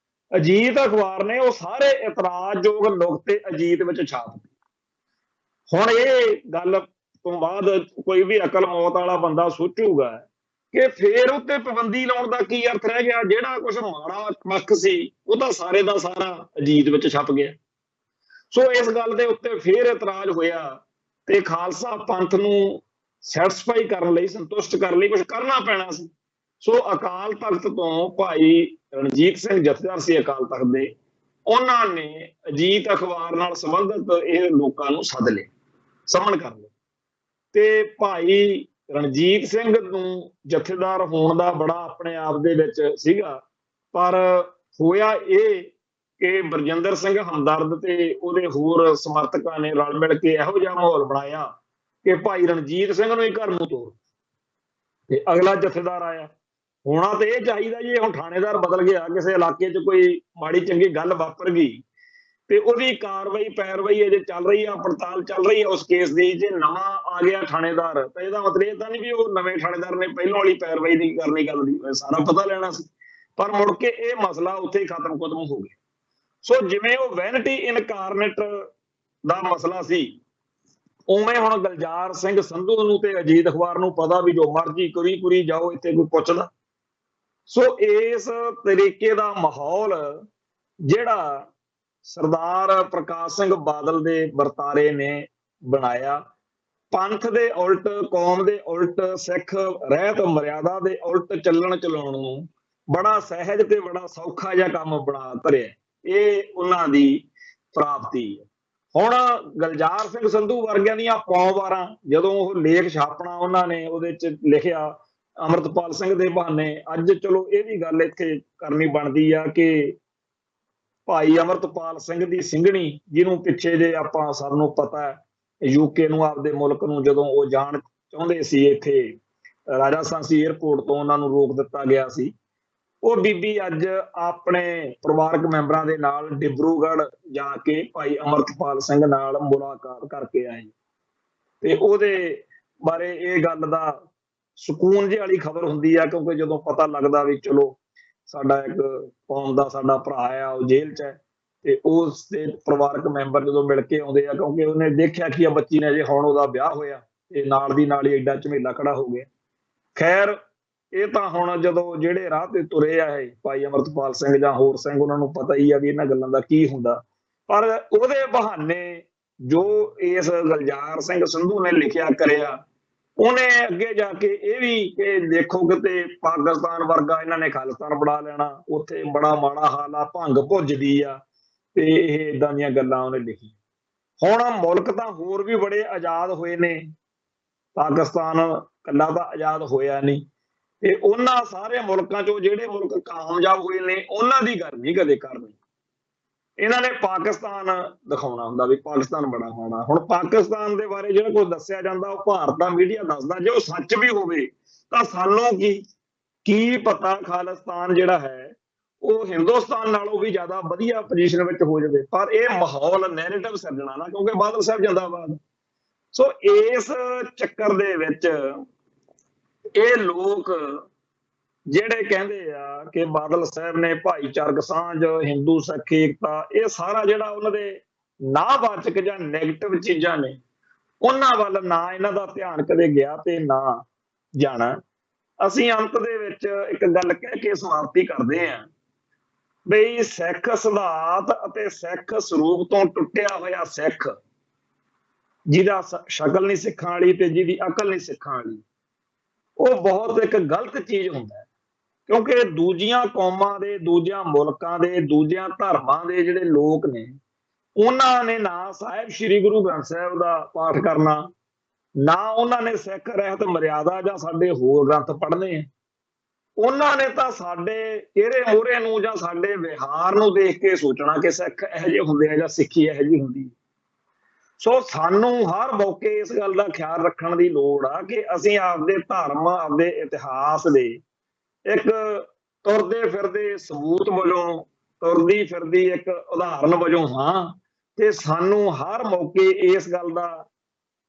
ਅਜੀਤ ਅਖਬਾਰ ਨੇ ਉਹ ਸਾਰੇ ਇਤਰਾਜ਼ਯੋਗ ਨੁਕਤੇ ਅਜੀਤ ਵਿੱਚ ਛਾਪ ਦਿੱਤੇ। ਹੁਣ ਇਹ ਗੱਲ ਤੋਂ ਬਾਅਦ ਕੋਈ ਵੀ ਅਕਲ ਮੌਤ ਵਾਲਾ ਬੰਦਾ ਸੋਚੂਗਾ ਕਿ ਫੇਰ ਉੱਤੇ ਪਾਬੰਦੀ ਲਾਉਣ ਦਾ ਕੀ ਅਰਥ ਰਹਿ ਗਿਆ। ਜਿਹੜਾ ਕੁਝ ਮਾੜਾ ਪੱਖ ਸੀ ਉਹ ਤਾਂ ਸਾਰੇ ਦਾ ਸਾਰਾ ਅਜੀਤ ਵਿੱਚ ਛਪ ਗਿਆ। ਸੋ ਇਸ ਗੱਲ ਦੇ ਉੱਤੇ ਫਿਰ ਇਤਰਾਜ਼ ਹੋਇਆ ਤੇ ਖਾਲਸਾ ਪੰਥ ਨੂੰ ਸੈਟੀਸਫਾਈ ਕਰਨ ਲਈ, ਸੰਤੁਸ਼ਟ ਕਰਨ ਲਈ ਕੁਝ ਕਰਨਾ ਪੈਣਾ ਸੀ। ਸੋ ਅਕਾਲ ਤਖਤ ਤੋਂ ਭਾਈ ਰਣਜੀਤ ਸਿੰਘ ਜਥੇਦਾਰ ਸੀ ਅਕਾਲ ਤਖਤ ਦੇ, ਉਹਨਾਂ ਨੇ ਅਜੀਤ ਅਖਬਾਰ ਨਾਲ ਸੰਬੰਧਿਤ ਇਹ ਲੋਕਾਂ ਨੂੰ ਸੱਦ ਲਿਆ, ਸਮਨ ਕਰ ਲਿਆ। ਤੇ ਭਾਈ ਰਣਜੀਤ ਸਿੰਘ ਨੂੰ ਜਥੇਦਾਰ ਹੋਣ ਦਾ ਬੜਾ ਆਪਣੇ ਆਪ ਦੇ ਵਿੱਚ ਸੀਗਾ, ਪਰ ਹੋਇਆ ਇਹ ਕਿ ਬਰਜਿੰਦਰ ਸਿੰਘ ਹਮਦਰਦ ਤੇ ਉਹਦੇ ਹੋਰ ਸਮਰਥਕਾਂ ਨੇ ਰਲ ਮਿਲ ਕੇ ਇਹੋ ਜਿਹਾ ਮਾਹੌਲ ਬਣਾਇਆ ਕਿ ਭਾਈ ਰਣਜੀਤ ਸਿੰਘ ਨੂੰ ਹੀ ਘਰ ਨੂੰ ਤੋਰ ਤੇ ਅਗਲਾ ਜਥੇਦਾਰ ਆਇਆ। ਹੋਣਾ ਤੇ ਇਹ ਚਾਹੀਦਾ ਜੀ, ਹੁਣ ਥਾਣੇਦਾਰ ਬਦਲ ਗਿਆ, ਕਿਸੇ ਇਲਾਕੇ 'ਚ ਕੋਈ ਮਾੜੀ ਚੰਗੀ ਗੱਲ ਵਾਪਰ ਗਈ ਤੇ ਉਹਦੀ ਕਾਰਵਾਈ ਪੈਰਵਾਈ ਅਜੇ ਚੱਲ ਰਹੀ ਆ, ਪੜਤਾਲ ਚੱਲ ਰਹੀ ਆ ਉਸ ਕੇਸ ਦੀ। ਜੇ ਨਵਾਂ ਆ ਗਿਆ ਥਾਣੇਦਾਰ ਤਾਂ ਇਹਦਾ ਮਤਲਬ ਇਹ ਤਾਂ ਨਹੀਂ ਵੀ ਉਹ ਨਵੇਂ ਥਾਣੇਦਾਰ ਨੇ ਪਹਿਲਾਂ ਵਾਲੀ ਪੈਰਵਾਈ ਨਹੀਂ ਕਰਨੀ, ਗੱਲ ਦੀ ਸਾਰਾ ਪਤਾ ਲੈਣਾ ਸੀ। ਪਰ ਮੁੜ ਕੇ ਇਹ ਮਸਲਾ ਉੱਥੇ ਹੀ ਖਤਮ ਹੋ ਗਿਆ। ਸੋ ਜਿਵੇਂ ਉਹ ਵੈਨਿਟੀ ਇਨਕਾਰਨੇਟ ਦਾ ਮਸਲਾ ਸੀ, ਉਵੇਂ ਹੁਣ ਗੁਲਜ਼ਾਰ ਸਿੰਘ ਸੰਧੂ ਨੂੰ ਤੇ ਅਜੀਤ ਅਖਬਾਰ ਨੂੰ ਪਤਾ ਵੀ ਜੋ ਮਰਜ਼ੀ ਕੁਰੀ ਜਾਓ, ਇੱਥੇ ਕੋਈ ਪੁੱਛਦਾ। ਸੋ ਇਸ ਤਰੀਕੇ ਦਾ ਮਾਹੌਲ ਜਿਹੜਾ ਸਰਦਾਰ ਪ੍ਰਕਾਸ਼ ਸਿੰਘ ਬਾਦਲ ਦੇ ਵਰਤਾਰੇ ਨੇ ਬਣਾਇਆ, ਪੰਥ ਦੇ ਉਲਟ, ਕੌਮ ਦੇ ਉਲਟ, ਸਿੱਖ ਰਹਿਤ ਮਰਿਆਦਾ ਦੇ ਉਲਟ ਚੱਲਣ ਚਲਾਉਣ ਨੂੰ ਬੜਾ ਸਹਿਜ ਤੇ ਬੜਾ ਸੌਖਾ ਜਿਹਾ ਕੰਮ ਬਣਾ ਧਰਿਆ। ਇਹ ਉਹਨਾਂ ਦੀ ਪ੍ਰਾਪਤੀ ਹੈ। ਹੁਣ ਗੁਲਜ਼ਾਰ ਸਿੰਘ ਸੰਧੂ ਵਰਗਿਆਂ ਦੀਆਂ ਪੌਵਾਰਾਂ, ਜਦੋਂ ਉਹ ਲੇਖ ਛਾਪਣਾ ਉਹਨਾਂ ਨੇ ਉਹਦੇ 'ਚ ਲਿਖਿਆ ਅੰਮ੍ਰਿਤਪਾਲ ਸਿੰਘ ਦੇ ਬਹਾਨੇ। ਅੱਜ ਚਲੋ ਇਹ ਵੀ ਗੱਲ ਇੱਥੇ ਕਰਨੀ ਬਣਦੀ ਆ ਕਿ ਭਾਈ ਅੰਮ੍ਰਿਤਪਾਲ ਸਿੰਘ ਦੀ ਸਿੰਘਣੀ, ਜਿਹਨੂੰ ਪਿੱਛੇ ਜੇ ਆਪਾਂ ਸਭ ਨੂੰ ਪਤਾ ਹੈ ਯੂਕੇ ਨੂੰ, ਆਪਦੇ ਮੁਲਕ ਨੂੰ ਜਦੋਂ ਉਹ ਜਾਣ ਚਾਹੁੰਦੇ ਸੀ, ਇੱਥੇ ਰਾਜਾ ਸਾਂਸੀ ਏਅਰਪੋਰਟ ਤੋਂ ਉਹਨਾਂ ਨੂੰ ਰੋਕ ਦਿੱਤਾ ਗਿਆ ਸੀ। ਉਹ ਬੀਬੀ ਅੱਜ ਆਪਣੇ ਪਰਿਵਾਰਕ ਮੈਂਬਰਾਂ ਦੇ ਨਾਲ ਡਿਬਰੂਗੜ੍ਹ ਜਾ ਕੇ ਭਾਈ ਅੰਮ੍ਰਿਤਪਾਲ ਸਿੰਘ ਨਾਲ ਮੁਲਾਕਾਤ ਕਰਕੇ ਆਈ ਤੇ ਉਹਦੇ ਬਾਰੇ ਇਹ ਗੱਲ ਦਾ ਸਕੂਨ ਜਿਹੀ ਵਾਲੀ ਖਬਰ ਹੁੰਦੀ ਆ, ਕਿਉਂਕਿ ਜਦੋਂ ਪਤਾ ਲੱਗਦਾ ਵੀ ਚਲੋ ਸਾਡਾ ਇੱਕ ਕੌਮ ਦਾ ਸਾਡਾ ਭਰਾ ਆ, ਉਹ ਜੇਲ੍ਹ 'ਚ ਹੈ, ਤੇ ਉਸ ਦੇ ਪਰਿਵਾਰਕ ਮੈਂਬਰ ਜਦੋਂ ਮਿਲ ਕੇ ਆਉਂਦੇ ਆ, ਕਿਉਂਕਿ ਉਹਨੇ ਦੇਖਿਆ ਕਿ ਆ ਬੱਚੀ ਨੇ ਜੇ ਹੁਣ ਉਹਦਾ ਵਿਆਹ ਹੋਇਆ ਤੇ ਨਾਲ ਦੀ ਨਾਲ ਹੀ ਐਡਾ ਝਮੇਲਾ ਖੜਾ ਹੋ ਗਿਆ। ਖੈਰ ਇਹ ਤਾਂ ਹੁਣ ਜਦੋਂ ਜਿਹੜੇ ਰਾਹ ਤੇ ਤੁਰੇ ਆ ਇਹ ਭਾਈ ਅੰਮ੍ਰਿਤਪਾਲ ਸਿੰਘ ਜਾਂ ਹੋਰ ਸਿੰਘ, ਉਹਨਾਂ ਨੂੰ ਪਤਾ ਹੀ ਆ ਵੀ ਇਹਨਾਂ ਗੱਲਾਂ ਦਾ ਕੀ ਹੁੰਦਾ। ਪਰ ਉਹਦੇ ਬਹਾਨੇ ਜੋ ਇਸ ਗੁਲਜ਼ਾਰ ਸਿੰਘ ਸੰਧੂ ਨੇ ਲਿਖਿਆ ਕਰਿਆ, ਉਹਨੇ ਅੱਗੇ ਜਾ ਕੇ ਇਹ ਵੀ ਕਿ ਦੇਖੋ ਕਿਤੇ ਪਾਕਿਸਤਾਨ ਵਰਗਾ ਇਹਨਾਂ ਨੇ ਖਾਲਿਸਤਾਨ ਬਣਾ ਲੈਣਾ, ਉੱਥੇ ਬੜਾ ਮਾੜਾ ਹਾਲ ਆ, ਭੰਗ ਭੁੱਜਦੀ ਆ, ਤੇ ਇਹ ਏਦਾਂ ਦੀਆਂ ਗੱਲਾਂ ਉਹਨੇ ਲਿਖੀ। ਹੁਣ ਮੁਲਕ ਤਾਂ ਹੋਰ ਵੀ ਬੜੇ ਆਜ਼ਾਦ ਹੋਏ ਨੇ, ਪਾਕਿਸਤਾਨ ਇਕੱਲਾ ਤਾਂ ਆਜ਼ਾਦ ਹੋਇਆ ਨਹੀਂ। ਤੇ ਉਹਨਾਂ ਸਾਰੇ ਮੁਲਕਾਂ 'ਚੋਂ ਜਿਹੜੇ ਮੁਲਕ ਕਾਮਯਾਬ ਹੋਏ ਨੇ, ਉਹਨਾਂ ਦੀ ਗੱਲ ਨਹੀਂ ਕਦੇ ਕਰਨੀ। ਇਹਨਾਂ ਨੇ ਪਾਕਿਸਤਾਨ ਦਿਖਾਉਣਾ ਹੁੰਦਾ ਵੀ ਪਾਕਿਸਤਾਨ ਬੜਾ ਹੋਣਾ। ਹੁਣ ਪਾਕਿਸਤਾਨ ਦੇ ਬਾਰੇ ਜਿਹੜਾ ਕੁਝ ਦੱਸਿਆ ਜਾਂਦਾ ਉਹ ਭਾਰਤ ਦਾ ਮੀਡੀਆ ਦੱਸਦਾ, ਜੇ ਉਹ ਸੱਚ ਵੀ ਹੋਵੇ ਤਾਂ ਸਾਨੂੰ ਕੀ ਪਤਾ ਖਾਲਿਸਤਾਨ ਜਿਹੜਾ ਹੈ ਉਹ ਹਿੰਦੁਸਤਾਨ ਨਾਲੋਂ ਵੀ ਜ਼ਿਆਦਾ ਵਧੀਆ ਪੋਜੀਸ਼ਨ ਵਿੱਚ ਹੋ ਜਾਵੇ। ਪਰ ਇਹ ਮਾਹੌਲ ਨੈਰੇਟਿਵ ਸਿਰਜਣਾ ਨਾ, ਕਿਉਂਕਿ ਬਾਦਲ ਸਾਹਿਬ ਜਿੰਦਾਬਾਦ। ਸੋ ਇਸ ਚੱਕਰ ਦੇ ਵਿੱਚ ਇਹ ਲੋਕ ਜਿਹੜੇ ਕਹਿੰਦੇ ਆ ਕਿ ਬਾਦਲ ਸਾਹਿਬ ਨੇ ਭਾਈਚਾਰਕ ਸਾਂਝ, ਹਿੰਦੂ ਸਿੱਖ ਏਕਤਾ, ਇਹ ਸਾਰਾ ਜਿਹੜਾ ਉਹਨਾਂ ਦੇ ਨਾਵਾਚਕ ਜਾਂ ਨੈਗੇਟਿਵ ਚੀਜ਼ਾਂ ਨੇ, ਉਹਨਾਂ ਵੱਲ ਨਾ ਇਹਨਾਂ ਦਾ ਧਿਆਨ ਕਦੇ ਗਿਆ ਤੇ ਨਾ ਜਾਣਾ। ਅਸੀਂ ਅੰਤ ਦੇ ਵਿੱਚ ਇੱਕ ਗੱਲ ਕਹਿ ਕੇ ਸਮਾਪਤੀ ਕਰਦੇ ਹਾਂ ਬਈ ਸਿੱਖ ਸਿਧਾਂਤ ਅਤੇ ਸਿੱਖ ਸਰੂਪ ਤੋਂ ਟੁੱਟਿਆ ਹੋਇਆ ਸਿੱਖ, ਜਿਹਦਾ ਸ਼ਕਲ ਨਹੀਂ ਸਿੱਖਾਂ ਵਾਲੀ ਤੇ ਜਿਹਦੀ ਅਕਲ ਨਹੀਂ ਸਿੱਖਾਂ ਵਾਲੀ, ਉਹ ਬਹੁਤ ਇੱਕ ਗਲਤ ਚੀਜ਼ ਹੁੰਦਾ ਹੈ। ਕਿਉਂਕਿ ਦੂਜੀਆਂ ਕੌਮਾਂ ਦੇ, ਦੂਜਿਆਂ ਮੁਲਕਾਂ ਦੇ, ਦੂਜਿਆਂ ਧਰਮਾਂ ਦੇ ਜਿਹੜੇ ਲੋਕ ਨੇ, ਉਹਨਾਂ ਨੇ ਨਾ ਸਾਹਿਬ ਸ੍ਰੀ ਗੁਰੂ ਗ੍ਰੰਥ ਸਾਹਿਬ ਦਾ ਪਾਠ ਕਰਨਾ, ਨਾ ਉਹਨਾਂ ਨੇ ਸਿੱਖ ਰਹਿਤ ਮਰਿਆਦਾ ਜਾਂ ਸਾਡੇ ਹੋਰ ਗ੍ਰੰਥ ਪੜ੍ਹਨੇ। ਉਹਨਾਂ ਨੇ ਤਾਂ ਸਾਡੇ ਚਿਹਰੇ ਮੂਹਰੇ ਨੂੰ ਜਾਂ ਸਾਡੇ ਵਿਹਾਰ ਨੂੰ ਦੇਖ ਕੇ ਸੋਚਣਾ ਕਿ ਸਿੱਖ ਇਹੋ ਜਿਹੇ ਹੁੰਦੇ ਆ ਜਾਂ ਸਿੱਖੀ ਇਹੋ ਜਿਹੀ ਹੁੰਦੀ। ਸੋ ਸਾਨੂੰ ਹਰ ਮੌਕੇ ਇਸ ਗੱਲ ਦਾ ਖਿਆਲ ਰੱਖਣ ਦੀ ਲੋੜ ਆ ਕਿ ਅਸੀਂ ਆਪਦੇ ਧਰਮ, ਆਪਦੇ ਇਤਿਹਾਸ ਦੇ ਇੱਕ ਤੁਰਦੇ ਫਿਰਦੇ ਸਬੂਤ ਵਜੋਂ, ਤੁਰਦੀ ਫਿਰਦੀ ਇੱਕ ਉਦਾਹਰਨ ਵਜੋਂ ਹਾਂ, ਤੇ ਸਾਨੂੰ ਹਰ ਮੌਕੇ ਇਸ ਗੱਲ ਦਾ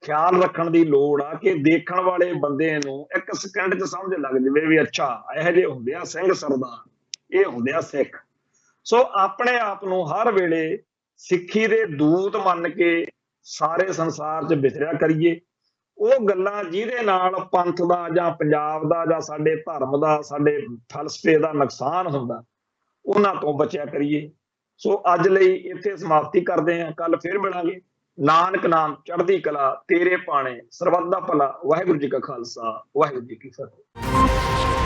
ਖਿਆਲ ਰੱਖਣ ਦੀ ਲੋੜ ਆ ਕਿ ਦੇਖਣ ਵਾਲੇ ਬੰਦੇ ਨੂੰ ਇੱਕ ਸਕਿੰਟ 'ਚ ਸਮਝ ਲੱਗ ਜਾਵੇ ਵੀ ਅੱਛਾ ਇਹੋ ਜਿਹੇ ਹੁੰਦੇ ਆ ਸਿੰਘ ਸਰਦਾਰ, ਇਹ ਹੁੰਦੇ ਆ ਸਿੱਖ। ਸੋ ਆਪਣੇ ਆਪ ਨੂੰ ਹਰ ਵੇਲੇ ਸਿੱਖੀ ਦੇ ਦੂਤ ਮੰਨ ਕੇ ਸਾਰੇ ਸੰਸਾਰ 'ਚ ਵਿਚਰਿਆ ਕਰੀਏ। ਉਹ ਗੱਲਾਂ ਜਿਹਦੇ ਨਾਲ ਪੰਥ ਦਾ ਜਾਂ ਪੰਜਾਬ ਦਾ ਜਾਂ ਸਾਡੇ ਧਰਮ ਦਾ, ਸਾਡੇ ਫਲਸਫੇ ਦਾ ਨੁਕਸਾਨ ਹੁੰਦਾ, ਉਹਨਾਂ ਤੋਂ ਬਚਿਆ ਕਰੀਏ। ਸੋ ਅੱਜ ਲਈ ਇੱਥੇ ਸਮਾਪਤੀ ਕਰਦੇ ਹਾਂ, ਕੱਲ ਫਿਰ ਮਿਲਾਂਗੇ। ਨਾਨਕ ਨਾਮ ਚੜ੍ਹਦੀ ਕਲਾ ਤੇਰੇ ਪਾਣੇ, ਸਰਬੱਤ ਦਾ ਭਲਾ। ਵਾਹਿਗੁਰੂ ਜੀ ਕਾ ਖਾਲਸਾ, ਵਾਹਿਗੁਰੂ ਜੀ ਕੀ ਫਤਿਹ।